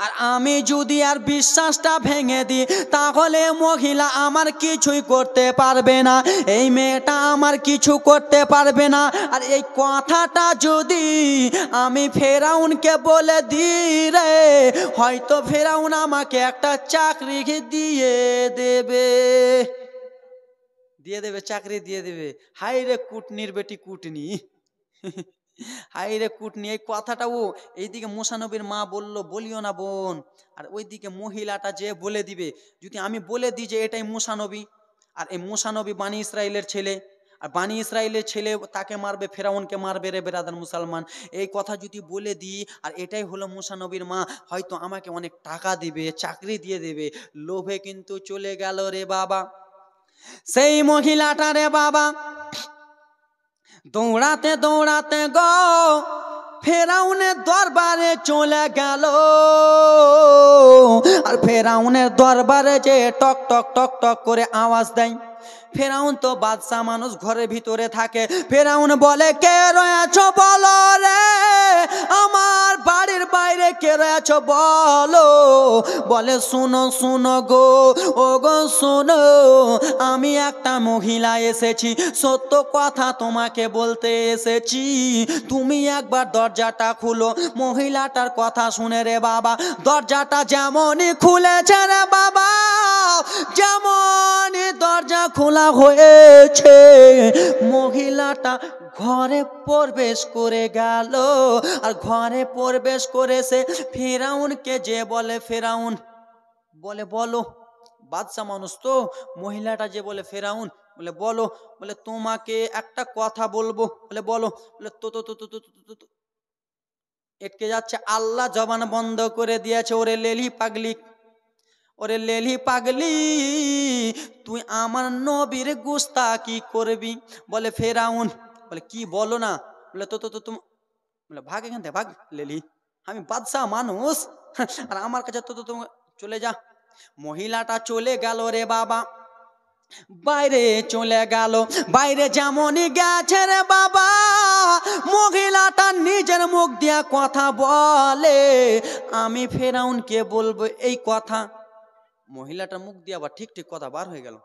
আর আমি যদি আর বিশ্বাসটা ভেঙে দিই তাহলে মহিলা আমার কিছুই করতে পারবে না, এই মেয়েটা আমার কিছু করতে পারবে না। আর এই কথাটা যদি আমি ফেরাউনকে বলে দিই রে, হয়তো ফেরাউন আমাকে একটা চাকরি দিয়ে দেবে, চাকরি দিয়ে দেবে। হাই রে কুটনির বেটি কুটনি, হাই রে কুটনি। এই কথাটা ও এইদিকে মুসা নবীর মা বলল বলিও না বোন, আর ওইদিকে মহিলাটা যে বলে দিবে, যদি আমি বলে দিই যে এটাই মুসা নবী, আর এই মুসা নবী বানি ইসরাইলের ছেলে, আর বানি ইসরাইলের ছেলে তাকে মারবে, ফেরাউনকে মারবে রে বেরাদার মুসলমান, এই কথা যদি বলে দিই আর এটাই হলো মুসা নবীর মা, হয়তো আমাকে অনেক টাকা দিবে, চাকরি দিয়ে দেবে। লোভে কিন্তু চলে গেল রে বাবা সেই মহিলাটা রে বাবা, দৌড়াতে দৌড়াতে গো ফেরাউনের দরবারে চলে গেল। আর ফেরাউনের দরবারে যে টক টক টক টক করে আওয়াজ দেয়, ফেরাউন তো বাদশা মানুষ, ঘরের ভিতরে থাকে। ফেরাউন বলে কে রয়েছো বলো রে, আমার বাড়ির বাইরে কে রয়েছো বলো। বলে শুনো শুনো গো, ও গো শুনো, আমি একটা মহিলা এসেছি, সত্য কথা তোমাকে বলতে এসেছি, তুমি একবার দরজাটা খুলো। মহিলাটার কথা শুনে রে বাবা দরজাটা যেমনই খুলেছে রে বাবা, যেমনই দরজা খোলা হয়েছে মহিলাটা ঘরে প্রবেশ করে গেল। আর ঘরে প্রবেশ করেছে ফেরাউনকে যে বলে, ফেরাউন বলে বলো, বাদশা মানুষ তো, মহিলাটা যে বলে ফেরাউন বলে বলো, বলে তোমাকে একটা কথা বলবো, বলে বলো, বলে তো তো তো তো তো তো তো এটকে যাচ্ছে, আল্লাহ জবান বন্ধ করে দিয়েছে। ওরে লেলি পাগলি, ওরে লেলি পাগলি, তুই আমার নবীর গুস্তাখি করবি। বলে ফেরাউন বলে কি বলো না, বলে তো তো তো তুমি, বলে ভাগ এখান থেকে ভাগ লেলি, আমি বাদশাহ মানুষ আর আমার কাছে তো তো তুমি চলে যা। মহিলাটা চলে গেল রে বাবা, বাইরে চলে গেল। বাইরে যেমনই গেছে রে বাবা, মহিলাটা নিজের মুখ দিয়া কথা বলে, আমি ফেরাউনকে বলবো এই কথা। মহিলাটার মুখ দিয়ে আবার ঠিক ঠিক কথা বার হয়ে গেল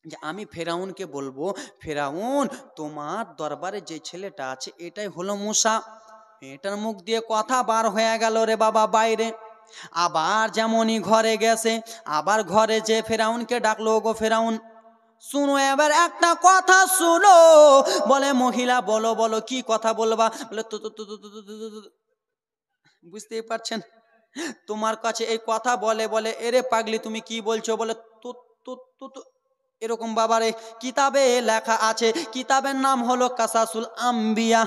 যে আমি ফেরাউনকে বলবো, ফেরাউন তোমার দরবারে যে ছেলেটা আছে এটাই হলো মুসা। এটার মুখ দিয়ে কথা বার হয়ে গেল রে বাবা বাইরে। আবার যেমনই ঘরে গেছে, আবার ঘরে যে ফেরাউনকে ডাকলো, গো ফেরাউন শুনো এবার একটা কথা শুনো। বলে মহিলা বলো বলো কি কথা বলবা। বলে তো বুঝতেই পারছেন, তোমার কাছে এই কথা বলে বলে এরে পাগলি তুমি কি বলছো। বলে তো তো তো তো এরকম বাবারে কিতাবে লেখা আছে, কিতাবের নাম হলো কাসাসুল আম্বিয়া।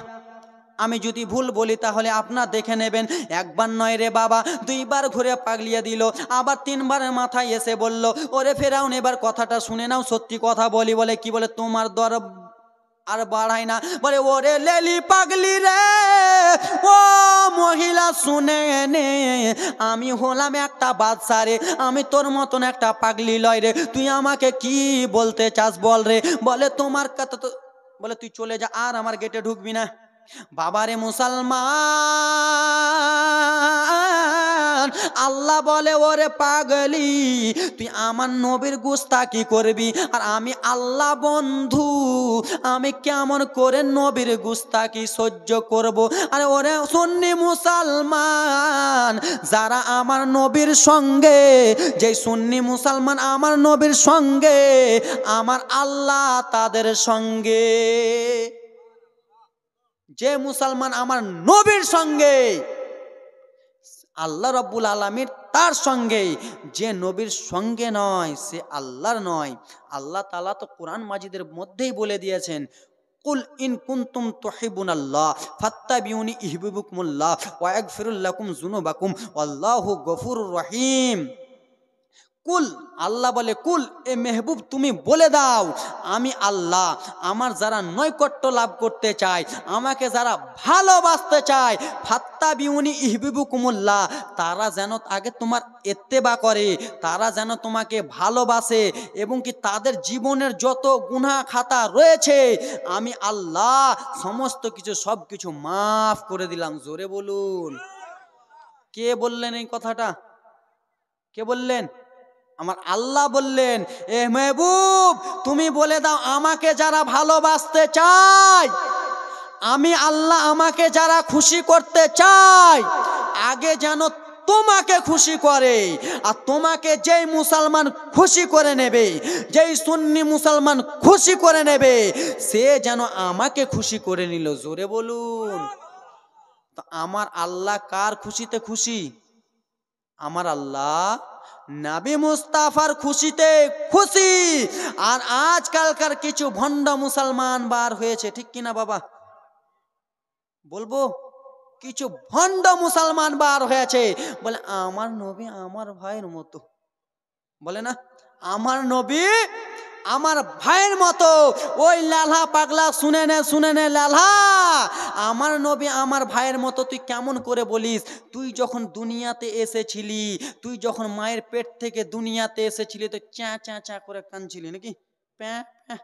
আমি যদি ভুল বলি তাহলে আপনার দেখে নেবেন। একবার নয় রে বাবা, দুইবার ঘুরে পাগলিয়ে দিল, আবার তিনবারের মাথায় এসে বলল ওরে ফেরাউন এবার কথাটা শুনে নাও, সত্যি কথা বলি। বলে কি বলে, তোমার আর বাড়াই না, বলে ওরে লেলি পাগলি রে ও মহিলা শুনে নে, আমি হলাম একটা বাদশা রে, আমি তোর মতন একটা পাগলি লয় রে, তুই আমাকে কি বলতে চাস বল রে। বলে তোমার কথা তো, বলে তুই চলে যা, আর আমার গেটে ঢুকবি না। বাবারে মুসলমান, আল্লাহ বলে ওরে পাগলি তুই আমার নবীর গুস্তাকি করবি, আর আমি আল্লাহ বন্ধু, আমি কেমন করে নবীর গুস্তাকি সহ্য করব। আরে ওরে সুন্নি মুসলমান, যারা আমার নবীর সঙ্গে, যে সুন্নি মুসলমান আমার নবীর সঙ্গে, আমার আল্লাহ তাদের সঙ্গে। যে মুসলমান আমার নবীর সঙ্গে, আল্লাহ রাব্বুল আলামিন তার সঙ্গে। যে নবীর সঙ্গে নয় সে আল্লাহর নয়। আল্লাহ তাআলা তো কোরআন মাজিদের মধ্যেই বলে দিয়েছেন, কুল ইন কুনতুম তুহিব্বুনাল্লাহ ফাত্তাবিউনি ইহবিবুকুমুল্লাহ ওয়া ইয়াগফিরুল লাকুম যুনুবাকুম ওয়াল্লাহু গফুরুর রহিম। কুল, আল্লাহ বলে কুল, এ মেহবুব তুমি বলে দাও, আমি আল্লাহ, আমার যারা নৈকট্য লাভ করতে চায়, আমাকে যারা ভালোবাসতে চায়, ফাত্তাবিউনি ইহবিবুকুমুল্লাহ, তারা যেন আগে তোমার ইত্তেবা করে, তারা যেন তোমাকে ভালোবাসে, এবং কি তাদের জীবনের যত গুনাহ খাতা রয়েছে আমি আল্লাহ সমস্ত কিছু সব কিছু মাফ করে দিলাম। জোরে বলুন। কে বললেন এই কথাটা? কে বললেন? আমার আল্লাহ বললেন, এ মেহবুব তুমি বলে দাও, আমাকে যারা ভালোবাসতে চায়, আমি আল্লাহ আমাকে যারা খুশি করতে চায়, আগে যেন তোমাকে খুশি করে। আর তোমাকে যেই মুসলমান খুশি করে নেবে, যেই সুন্নি মুসলমান খুশি করে নেবে, সে যেন আমাকে খুশি করে নিল। জোরে বলুন। তো আমার আল্লাহ কার খুশিতে খুশি? আমার আল্লাহ নবী মুস্তাফার খুশিতে খুশি। আর আজকালকার কিছু ভণ্ড মুসলমান বার হয়েছে, ঠিক কিনা বাবা? বলবো, কিছু ভণ্ড মুসলমান বার হয়েছে, বলে আমার নবী আমার ভাইয়ের মতো। বলে না, আমার নবী আমার ভাইয়ের মতো। ওই লালহা পাগলা, শুনে নে লালহা, আমার নবী আমার ভাইয়ের মতো তুই কেমন করে বলিস? তুই যখন দুনিয়াতে এসেছিলি, তুই যখন মায়ের পেট থেকে দুনিয়াতে এসেছিলি, তো চা চা চা করে কাঁদছিলি নাকি? প্যাঁ প্যাঁ।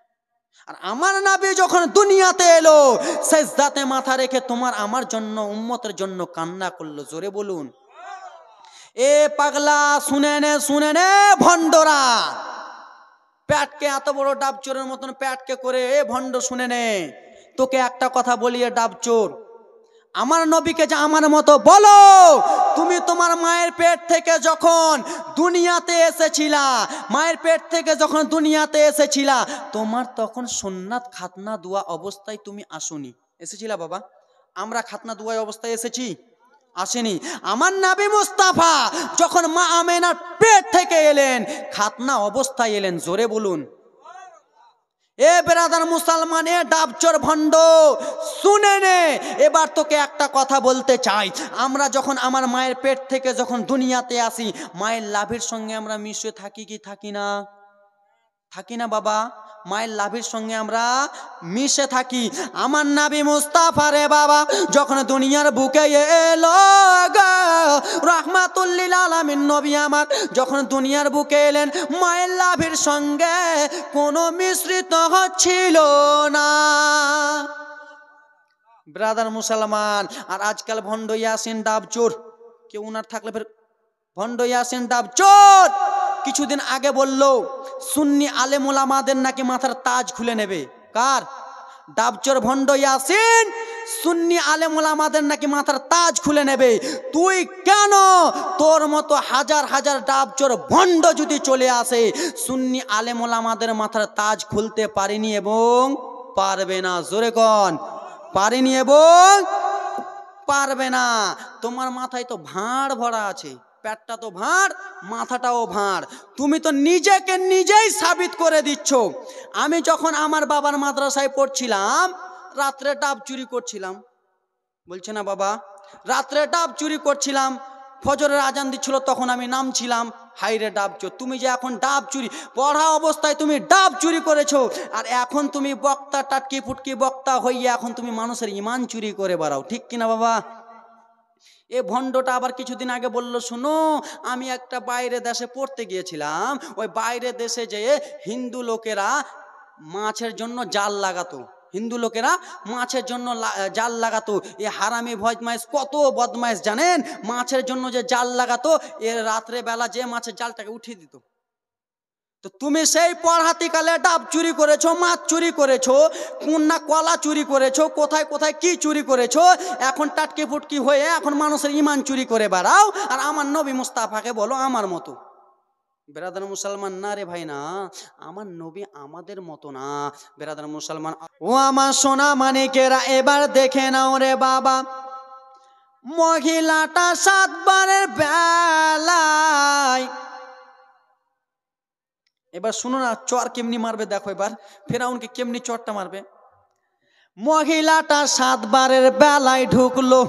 আর আমার নবী যখন দুনিয়াতে এলো, সেজদাতে মাথা রেখে তোমার আমার জন্য, উম্মতের জন্য কান্না করলো। জোরে বলুন। এ পাগলা শুনে নে ভণ্ডরা, প্যাটকে এত বড় ডাবচোরের মতন প্যাটকে করে, এ ভণ্ড শুনে নে, তোকে একটা কথা বলি, এ ডাবচোর, আমার নবীকে যে আমার মতো বলো, তুমি তোমার মায়ের পেট থেকে যখন দুনিয়াতে এসেছিলা, মায়ের পেট থেকে যখন দুনিয়াতে এসেছিলা, তোমার তখন সুন্নাত খাতনা দোয়া অবস্থায় তুমি আসোনি। এসেছিলা বাবা? আমরা খাতনা দোয়া অবস্থায় এসেছি? আসেনি। আমার নবী মুস্তাফা যখন মা আমেনার পেট থেকে এলেন, খাতনা অবস্থায় এলেন। জোরে বলুন। এ বেরাদার মুসলমান, এ ডাবচোর ভণ্ড শুনে নে, এবার তোকে একটা কথা বলতে চাই। আমরা যখন আমার মায়ের পেট থেকে যখন দুনিয়াতে আসি, মায়ের লাভের সঙ্গে আমরা মিশে থাকি কি থাকি না? থাকি না বাবা? মায়ের লাভের সঙ্গে আমরা মিশে থাকি। আমার নবী মুস্তাফা রে বাবা যখন দুনিয়ার বুকে এলো গো, রাহমাতুল লিল আলামিন নবী আমার যখন দুনিয়ার বুকে এলেন, মায়ের লাভের সঙ্গে কোনো মিশ্রিত হচ্ছিল না। ব্রাদার মুসলমান, আর আজকাল ভণ্ড ইয়াসিন ডাবচোর, কেউ উনার থাকলে ফের ভণ্ড ইয়াসিন ডাবচোর কিছুদিন আগে বলল সুন্নি আলেম ওলামাদের নাকি মাথার তাজ খুলে নেবে। কার? ডাবচোর ভণ্ড ইয়াসিন সুন্নি আলেম ওলামাদের নাকি মাথার তাজ খুলে নেবে। তুই কেন, তোর মতো হাজার হাজার ডাবচোর ভণ্ড যদি চলে আসে, সুন্নি আলেম ওলামাদের মাথার তাজ খুলতে পারেনি এবং পারবে না। জোরে কন, পারেনি এবং পারবে না। তোমার মাথায় তো ভাঁড় ভরা আছে, পেটটা তো ভাঁড়, মাথাটাও ভাঁড়। তুমি তো নিজেকে নিজেই সাবিত করে দিচ্ছ। আমি যখন আমার বাবার মাদ্রাসায় পড়ছিলাম, রাত্রে ডাব চুরি করছিলাম, বলছে না বাবা, রাত্রে ডাব চুরি করছিলাম, ফজরের আজান দিচ্ছিল, তখন আমি নামছিলাম হাইরে ডাব চোর, তুমি যে এখন ডাব চুরি, পড়া অবস্থায় তুমি ডাব চুরি করেছো, আর এখন তুমি বক্তা টাটকি ফুটকি বক্তা হইয়া এখন তুমি মানুষের ইমান চুরি করে বেড়াও, ঠিক কিনা বাবা? এ ভণ্ডটা আবার কিছুদিন আগে বলল, শুনো আমি একটা বাইরে দেশে পড়তে গিয়েছিলাম, ওই বাইরে দেশে যেয়ে হিন্দু লোকেরা মাছের জন্য জাল লাগাতো, হিন্দু লোকেরা মাছের জন্য জাল লাগাতো। এ হারামি বদমাইশ কত বদমাইশ জানেন, মাছের জন্য যে জাল লাগাতো, এর রাত্রে বেলা যে মাছের জালটাকে উঠিয়ে দিত। তো তুমি সেই পড়াতিকালে ডাব চুরি করেছো, মাছ চুরি করেছো, কোন না কলা চুরি করেছো, কোথায় কোথায় কি চুরি করেছো, এখন টাটকি ফুটকি হয়ে এখন মানুষের ইমান চুরি করে বেড়াও, আর আমার নবী মুস্তাফাকে বলো আমার মতো। বেরাদার মুসলমান, না রে ভাই না, আমার নবী আমাদের মতো না বেরাদার মুসলমান। ও আমার সোনা মানিকেরা, এবার দেখে নাও রে বাবা, মহিলাটা 7 বারের বেলায়, এবার শুনো না চর কেমনি মারবে, দেখো এবার ফেরাউনকে কেমনি চরটা মারবে। মহিলাটা 7 বারের বেলায় ঢুকলো,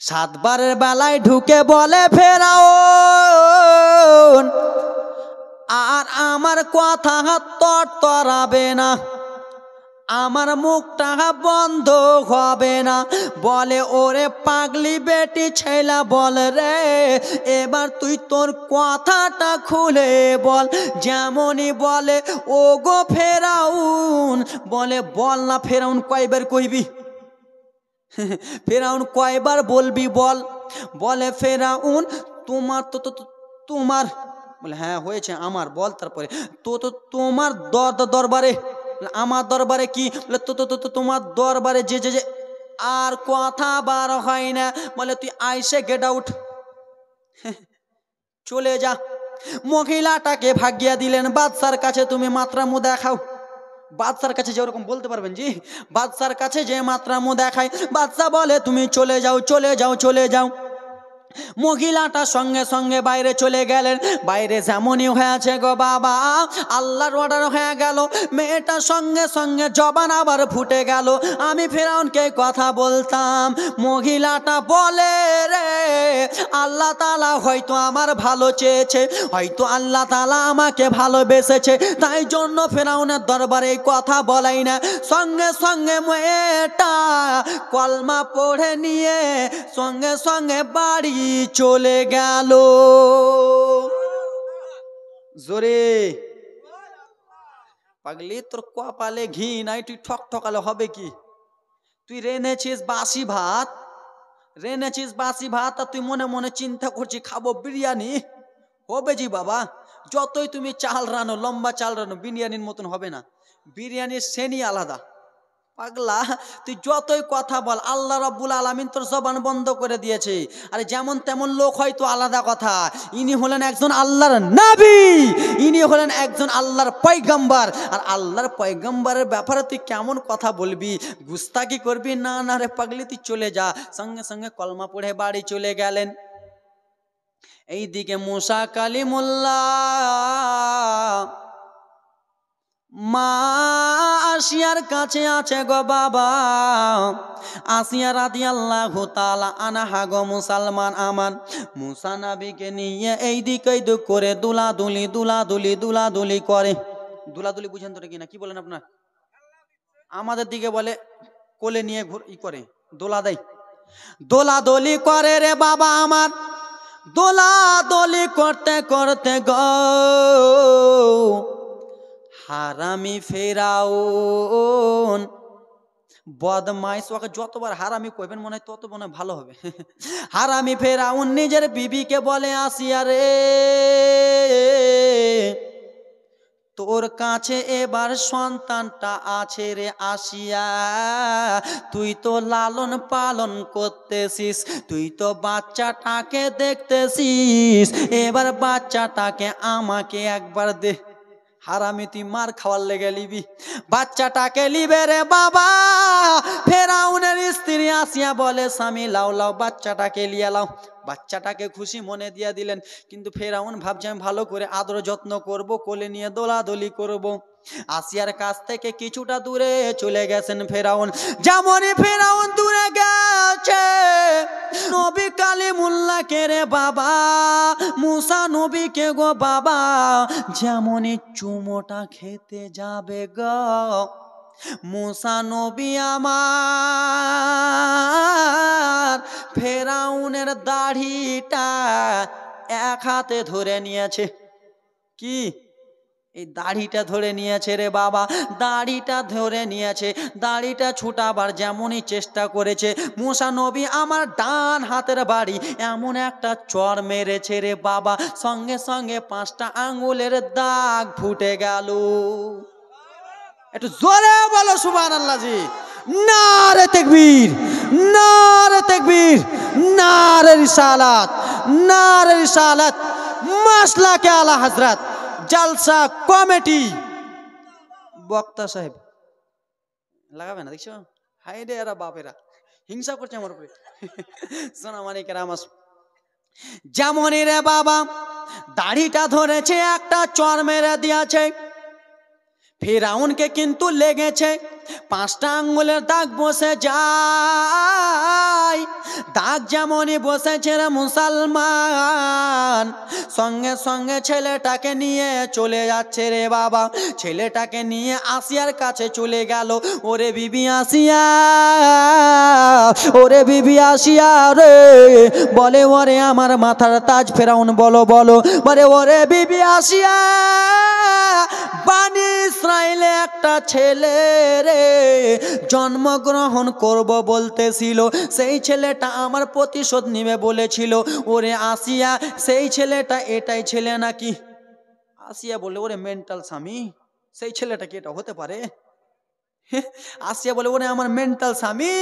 7 বারের বেলায় ঢুকে বলে ফেরাউন, আর আমার কথা তরতরাবে না, আমার মুখটা বন্ধ হবে না। বলে ওরে পাগলি বেটি ছেলা, বল রে এবার তুই তোর কথাটা খুলে বল। যেমনই বলে ও গো ফেরাউন, বলে বল না ফেরাউন কয়বার কইবি, ফেরাউন কয়বার বলবি বল। বলে ফেরাউন তোমার তো তোমার, বলে হ্যাঁ হয়েছে আমার, বল তারপরে তো তোমার দরবারে, আমার দরবারে কি, বলে তো তোমার দরবারে যে যে যে, আর কথা বার হয় না। বলে তুই আইসে গেট আউট, চলে যা। মহিলাটাকে ভাগিয়া দিলেন বাদশার কাছে, তুমি মাত্রামু দেখাও। বাদশার কাছে যে ওরকম বলতে পারবেন জি, বাদশার কাছে যে মাত্রামু দেখায়, বাদশা বলে তুমি চলে যাও চলে যাও চলে যাও। মহিলাটা সঙ্গে সঙ্গে বাইরে চলে গেলেন। বাইরে যেমনই হয়েছে গো বাবা, আল্লাহর অর্ডার হয়ে গেল, মেয়েটা সঙ্গে সঙ্গে জবান আবার ফুটে গেল। আমি ফেরাউনকে কথা বলতাম, মহিলাটা বলে রে আল্লাহ তাআলা হয়তো আমার ভালো চেয়েছে, হয়তো আল্লাহ তাআলা আমাকে ভালোবেসেছে, তাই জন্য ফেরাউনের দরবারে কথা বলাই না। সঙ্গে সঙ্গে মেয়েটা কলমা পড়ে নিয়ে সঙ্গে সঙ্গে বাড়ি চলে গেল। জোরে পাগলি, তোর কপালে ঘি নাই, তুই ঠক ঠকালে হবে কি? তুই রেনেছিস বাসি ভাত, রেনেছিস বাসি ভাত, আর তুই মনে মনে চিন্তা করছিস খাবো বিরিয়ানি। হবে জি বাবা, যতই তুমি চাল রানো, লম্বা চাল রানো, বিরিয়ানির মতন হবে না, বিরিয়ানির শ্রেণী আলাদা। পাগলা তুই যতই কথা বল, আল্লাহ রাব্বুল আলামিন তোর জবান বন্ধ করে দিয়েছে। আরে যেমন তেমন লোক হয়তো আলাদা কথা, ইনি হলেন একজন আল্লাহর নবী, ইনি হলেন একজন আল্লাহর পয়গম্বর, আর আল্লাহর পয়গম্বরের ব্যাপারে তুই কেমন কথা বলবি, গুস্তাকি করবি? না না রে পাগলি, তুই চলে যা। সঙ্গে সঙ্গে কলমা পড়ে বাড়ি চলে গেলেন। এইদিকে মুসা কালিমুল্লাহ মা আসিয়ার কাছে আছে গো বাবা। আসিয়া রাদিয়াল্লাহু তাআলা আনহা গো মুসলমান আমার, মুসা নবীকে নিয়ে এই দিকে করে দুলাদুলি দুলাদুলি দুলাদুলি করে। দুলাদুলি বুঝেন তো কিনা, কি বলেন আপনার? আমাদের দিকে বলে কোলে নিয়ে ই করে, দোলা দেয়, দোলাদলি করে রে বাবা আমার। দোলাদলি করতে করতে গো হারামি ফেরাউন বদমাইশ, ওকে যতবার হারামি কইবেন মনে হয় তত মনে হয় ভালো হবে। হারামি ফেরাউন নিজের বিবিকে বলে, আসিয়া রে তোর কাছে এবার সন্তানটা আছে রে আসিয়া, তুই তো লালন পালন করতেছিস, তুই তো বাচ্চাটাকে দেখতেছিস, এবার বাচ্চাটাকে আমাকে একবার দে। হারামি তুই মার খাওয়ার লেগে লিবি, বাচ্চাটাকে লিবে রে বাবা। ফেরাউনের স্ত্রী আসিয়া বলে, স্বামী লাও লাও বাচ্চাটাকে লিয়ে লাও। বাচ্চাটাকে খুশি মনে দিয়ে দিলেন। কিন্তু ফেরাউন ভাবছে আমি ভালো করে আদর যত্ন করব, কোলে নিয়ে দোলাদলি করব। আসিয়ার কাছ থেকে কিছুটা দূরে চলে গেছেন ফেরাউন। যেমনই ফেরাউন দূরে গেছে, নবী কালিমুল্লাহকে রে বাবা, মুসা নবীকে গো বাবা, যেমনই চুমোটা খেতে যাবে গো, মুসা নবী আমার ফেরাউনের দাড়িটা এক হাতে ধরে নিয়েছে। কি? এই দাড়িটা ধরে নিয়েছে রে বাবা, দাড়িটা ধরে নিয়েছে। দাড়িটা ছুটাবার যেমনই চেষ্টা করেছে, মুসা নবী আমার ডান হাতের বাড়ি এমন একটা চর মেরেছে রে বাবা, সঙ্গে সঙ্গে 5টা আঙ্গুলের দাগ ফুটে গেল। একটু জোরে বলো সুবহানাল্লাহ জি। নারে তাকবীর, নারে তাকবীর, নারে রিসালাত, নারে রিসালাত, মাসলাকে আলা হযরত জলসা কমিটি। বক্তা সাহেব লাগাবে না, দেখছো? হাই রে এরা বাপেরা হিংসা করছে আমার উপরে। সোনা মানিকের আমার যেমনই রে বাবা দাড়িটা ধরেছে, একটা চর মেরে দিয়েছে। ফেরাউনকে কিন্তু লেগেছে 5টা আঙ্গুলের দাগ বসে যায়। দাগ যেমনই বসেছে রে মুসলমান, সঙ্গে সঙ্গে ছেলেটাকে নিয়ে চলে যাচ্ছে রে বাবা। ছেলেটাকে নিয়ে আসিয়ার কাছে চলে গেল। ওরে বিবি আসিয়া, ওরে বিবি আসিয়া রে, বলে ওরে আমার মাথার তাজ ফেরাউন, বলো বলো, বলে ওরে বিবি আসিয়া, বানি ইসরায়েলে একটা ছেলে রে জন্মগ্রহণ করব বলতেছিল, সেই ছেলেটা আমার প্রতিশোধ নিবে বলেছিল। ওরে আসিয়া, সেই ছেলেটা এটাই ছেলে নাকি? আসিয়া বলে ওরে মেন্টাল স্বামী, সেই ছেলেটা কি এটা হতে পারে? আসিয়া বলে ওরে আমার মেন্টাল স্বামী,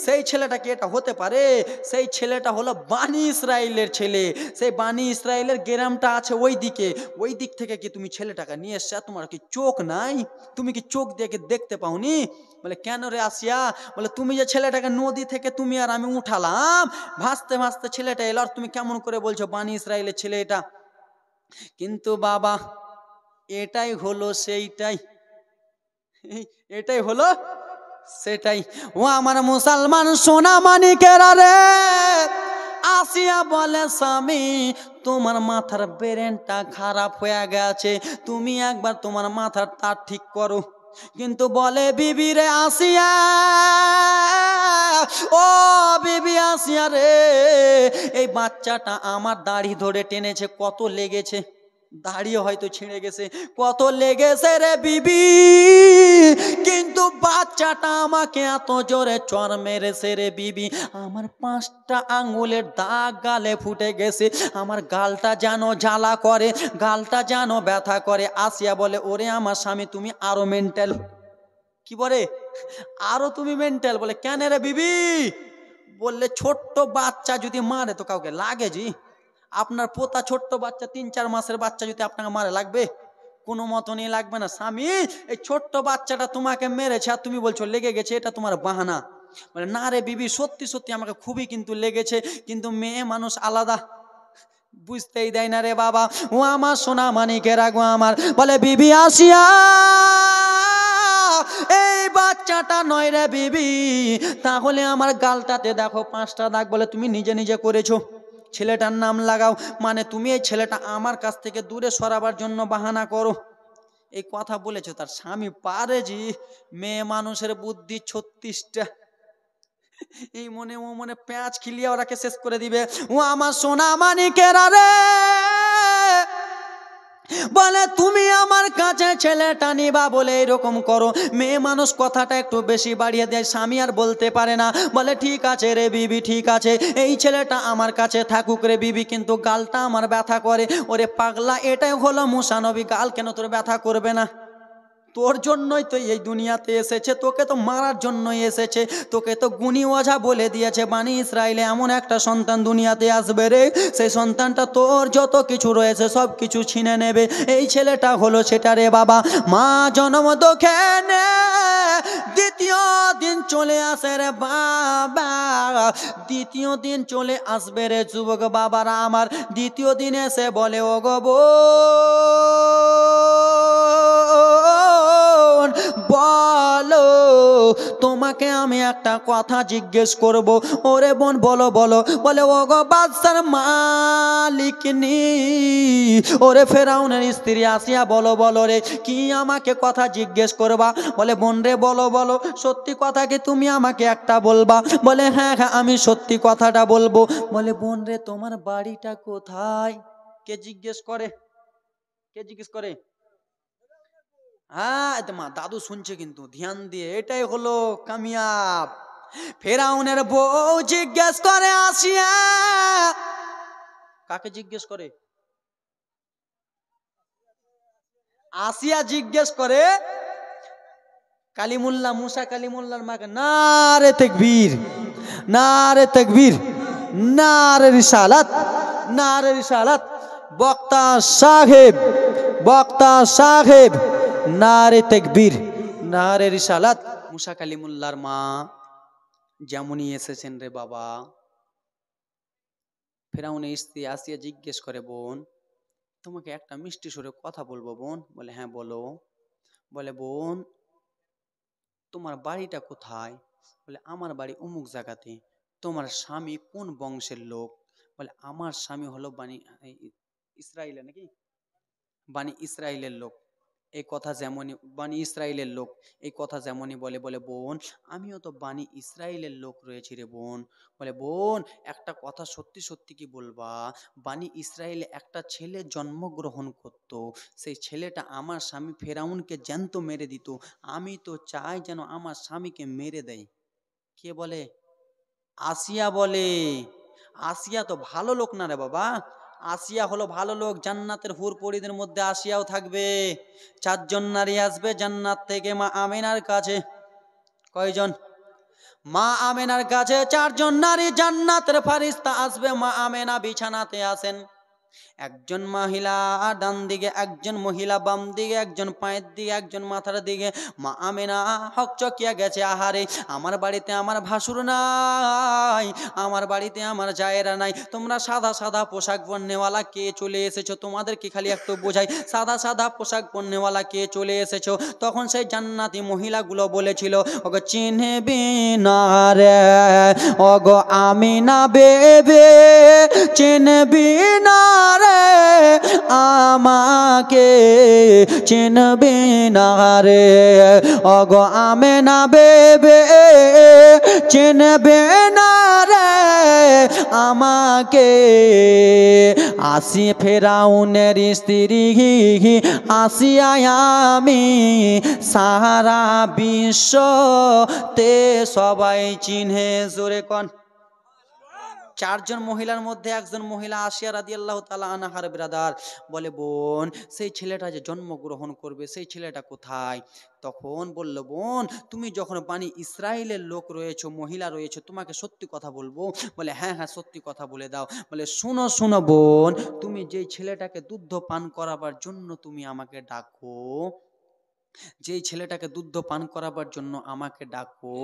সেই ছেলেটা কি এটা হতে পারে? সেই ছেলেটা হলো বানি ইসরায়েলের ছেলে। সেই বানি ইসরায়েলের গ্রামটা আছে ওই দিকে, ওই দিক থেকে কি তুমি ছেলেটাকে নিয়ে এসছো? তোমার কি চোখ নাই? তুমি কি চোখ দিয়ে দেখতে পাওনি? বলে কেন রে আসিয়া? বলে তুমি যে ছেলেটাকে নদী থেকে তুমি আর আমি উঠালাম, ভাসতে ভাসতে ছেলেটা এলো, আর তুমি কেমন করে বলছো বানি ইসরায়েলের ছেলে এটা? কিন্তু বাবা এটাই হলো সেইটাই, এটাই হলো সেটাই। ও আমার মুসলমান সোনা মানিকেরা রে, আসিয়া বলে স্বামী তোমার মাথার ব্রেনটা খারাপ হয়ে গেছে, তুমি একবার তোমার মাথার তার ঠিক করো। কিন্তু বলে বিবি রে আসিয়া, ও বিবি আসিয়া রে, এই বাচ্চাটা আমার দাড়ি ধরে টেনেছে, কত লেগেছে, দাড়ি হয়তো ছিঁড়ে গেছে, কত লেগেছে রে বিবি, কিন্তু বাচ্চাটা আমাকে এত জোরে চর মেরেছে রে বিবি, আমার 5টা আঙ্গুলের দাগ গালে ফুটে গেছে, আমার গালটা যেন জ্বালা করে, গালটা যেন ব্যথা করে। আসিয়া বলে ওরে আমার স্বামী তুমি আরো মেন্টাল। কি বলে? আরো তুমি মেন্টাল। বলে কেন রে বিবি? বললে ছোট্ট বাচ্চা যদি মারে তো কাউকে লাগে জি? আপনার পোতা ছোট্ট বাচ্চা 3-4 মাসের বাচ্চা যদি আপনাকে মারে লাগবে? কোনো মতনই লাগবে না। স্বামী এই ছোট্ট বাচ্চাটা তোমাকে মেরেছে আর তুমি বলছো লেগে গেছে, এটা তোমার বাহানা। বলে না রে বিবি সত্যি সত্যি আমাকে খুবই কিন্তু লেগেছে, কিন্তু মেয়ে মানুষ আলাদা, বুঝতেই দেয় না রে বাবা। ও আমার সোনা মানিকের আগো আমার, বলে বিবি আসিয়া এই বাচ্চাটা নয় রে বিবি, তাহলে আমার গালটাতে দেখো 5টা দাগ। বলে তুমি নিজে নিজে করেছো, ছেলেটার নাম লাগাও, মানে তুমি এই ছেলেটা আমার কাছ থেকে দূরে সরাবার জন্য বাহানা করো। এই কথা বলেছো তার স্বামী পারে জি? মেয়ে মানুষের বুদ্ধি 36টা, এই মনে ও মনে পেঁয়াজ খিলিয়ে ওরাকে শেষ করে দিবে। ও আমার সোনা মানিকেরা রে, বলে তুমি আমার কাছে ছেলেটা নিবা বলে এরকম করো। মেয়ে মানুষ কথাটা একটু বেশি বাড়িয়ে দেয়, স্বামী আর বলতে পারে না। বলে ঠিক আছে রে বিবি, ঠিক আছে, এই ছেলেটা আমার কাছে থাকুক রে বিবি, কিন্তু গালটা আমার ব্যথা করে। ওরে পাগলা, এটাই হলো মুসা নবী, গাল কেন তোর ব্যথা করবে না? তোর জন্যই তো এই দুনিয়াতে এসেছে, তোকে তো মারার জন্যই এসেছে। তোকে তো গুণী ওঝা বলে দিয়েছে বানি ইসরায়েলে এমন একটা সন্তান দুনিয়াতে আসবে রে, সেই সন্তানটা তোর যত কিছু রয়েছে সব কিছু ছিনে নেবে। এই ছেলেটা হলো সেটা রে বাবা। মা জন্ম দোখেনে দ্বিতীয় দিন চলে আসে রে বাবা, দ্বিতীয় দিন চলে আসবে রে যুবক বাবারা আমার। দ্বিতীয় দিন এসে বলে ও গো বলো, তোমাকে আমি একটা কথা জিজ্ঞেস করব। ওরে বোন বলো বলো। বলে ও গো বাদশার মালিকনি, ওরে ফেরাউনের স্ত্রী আসিয়া বলো বলো রে, কি আমাকে কথা জিজ্ঞেস করবা? বলে বোন রে বলো বলো, সত্যি কথা কি তুমি আমাকে একটা বলবা? বলে হ্যাঁ হ্যাঁ আমি সত্যি কথাটা বলবো। বলে বোন রে তোমার বাড়িটা কোথায়? কে জিজ্ঞেস করে? কে জিজ্ঞেস করে? হ্যাঁ মা দাদু শুনছে কিন্তু ধ্যান দিয়ে, এটাই হলো কামিয়াব। ফেরাউনের বউ জিজ্ঞেস করে আসিয়া, কাকে জিজ্ঞেস করে? আসিয়া জিজ্ঞেস করে কালিমুল্লাহ, মুসা কালিমুল্লাহর মাকে। না রে তাকবীর, না রে তাকবীর, না রে রিসালাত, না রে রিসালাত। বক্তা সাহেব, বক্তা সাহেব, না রে তাকবীর, না রে রিসালাত। মুসা কালিমুল্লাহর মা যেমনই এসেছেন রে বাবা, ফেরাউনের স্ত্রী আসিয়া জিজ্ঞেস করে বোন তোমাকে একটা মিষ্টি সুরে কথা বলবো বোন। বলে হ্যাঁ বলো। বলে বোন তোমার বাড়িটা কোথায়? বলে আমার বাড়ি অমুক জায়গাতে। তোমার স্বামী কোন বংশের লোক? বলে আমার স্বামী হলো বানি ইসরায়েলের, নাকি বানি ইসরায়েলের লোক। এই কথা যেমনই বানি ইসরায়েলের লোক, এই কথা যেমনই বলে। বলে বোন আমিও তো বানি ইসরায়েলের লোক রয়েছি রে বোন। বলে বোন একটা কথা সত্যি সত্যি কি বলবা? বানি ইসরায়েলে একটা ছেলে জন্মগ্রহণ করত, সেই ছেলেটা আমার স্বামী ফেরাউনকে জ্যান্ত মেরে দিত। আমি তো চাই যেন আমার স্বামীকে মেরে দেয়। কে বলে? আসিয়া বলে। আসিয়া তো ভালো লোক না রে বাবা, আসিয়া হলো ভালো লোক। জান্নাতের হুর পরিদের মধ্যে আসিয়াও থাকবে। 4 জন নারী আসবে জান্নাত থেকে মা আমেনার কাছে। কয়জন? মা আমেনার কাছে 4 জন নারী জান্নাতের ফারিস্তা আসবে। মা আমেনা বিছানাতে আছেন। একজন মহিলা ডান দিকে, একজন মহিলা বাম দিকে, একজন পায়ের দিকে, একজন মাথার দিকে। মা আমেনা হকচকিয়া গেছে, আহারে আমার বাড়িতে আমার ভাসুর নাই, আমার বাড়িতে আমার জায়েরা নাই। তোমরা সাদা সাদা পোশাক পরনেওয়ালা কে চলে এসেছো? তোমাদেরকে খালি একটু বোঝাই, সাদা সাদা পোশাক পরনেওয়ালা কে চলে এসেছো? তখন সেই জান্নাতি মহিলাগুলো বলেছিল ওগো চিনবি না রে, ওগো আমিনা বেবে চিনবি না রে, আমাকে চিনবি না রে, ওগো আমেনা বেবে চিনবে না রে আমাকে। আসি ফেরাউনের স্ত্রী আসিয়া আমি, সারা বিশ্বতে সবাই চিনে। জোরে কোন? 4 জন মহিলার মধ্যে একজন মহিলা আসিয়া রাদিয়াল্লাহু তাআলা আনহার ব্রাদার। বলে বোন সেই ছেলেটা যে জন্মগ্রহণ করবে সেই ছেলেটা কোথায়? তখন বলল বোন তুমি যখন বানি ইসরায়েলের লোক রয়েছো, মহিলা রয়েছো, তোমাকে সত্যি কথা বলবো। বলে হ্যাঁ হ্যাঁ সত্যি কথা বলে দাও। বলে শুনো শুনো বোন, তুমি যেই ছেলেটাকে দুগ্ধ পান করাবার জন্য তুমি আমাকে ডাকো, যেই ছেলেটাকে দুগ্ধ পান করাবার জন্য আমাকে ডাকো,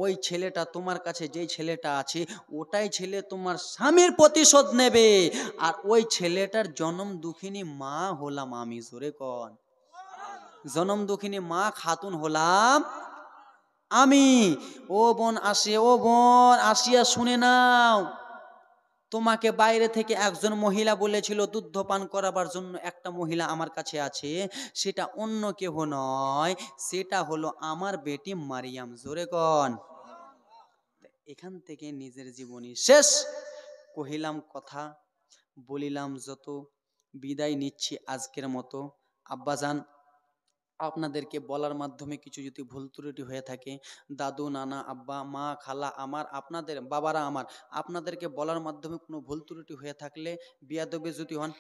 ওই ছেলেটা তোমার কাছে যেই ছেলেটা আছে ওটাই ছেলে তোমার স্বামীর প্রতিশোধ নেবে। আর ওই ছেলেটার জনম দুঃখিনী মা হলাম আমি। জোরে কন? জনম দুঃখিনী মা খাতুন হলাম আমি। ও বোন আসে, ও বোন আসিয়া শুনে নাও, তোমাকে বাইরে থেকে একজন মহিলা বলেছিল দুগ্ধ পান করাবার জন্য একটা মহিলা আমার কাছে আছে, সেটা অন্য কেহ নয়, সেটা হলো আমার বেটি মারিয়াম। জোরে কন? এখান থেকে নিজের জীবনী শেষ কহিলাম কথা, বলিলাম যত, বিদায় নিচ্ছি আজকের মতো। আব্বাজান আপনাদেরকে বলার মাধ্যমে কিছু যদি ভুল ত্রুটি হয়ে থাকে, দাদু নানা আব্বা মা খালা আমার, আপনাদের বাবারা আমার, আপনাদেরকে বলার মাধ্যমে কোনো ভুল ত্রুটি হয়ে থাকলে, বিয়াদবে যদি হন,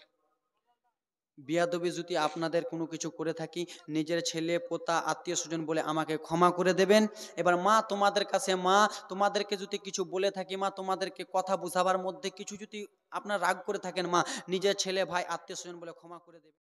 বিয়াদবি যদি আপনাদের কোনো কিছু করে থাকি, নিজের ছেলে পোতা আত্মীয় স্বজন বলে আমাকে ক্ষমা করে দেবেন। এবার মা তোমাদের কাছে, মা তোমাদেরকে যদি কিছু বলে থাকি, মা তোমাদেরকে কথা বুঝাবার মধ্যে কিছু যদি আপনার রাগ করে থাকেন, মা নিজের ছেলে ভাই আত্মীয় স্বজন বলে ক্ষমা করে দেবেন।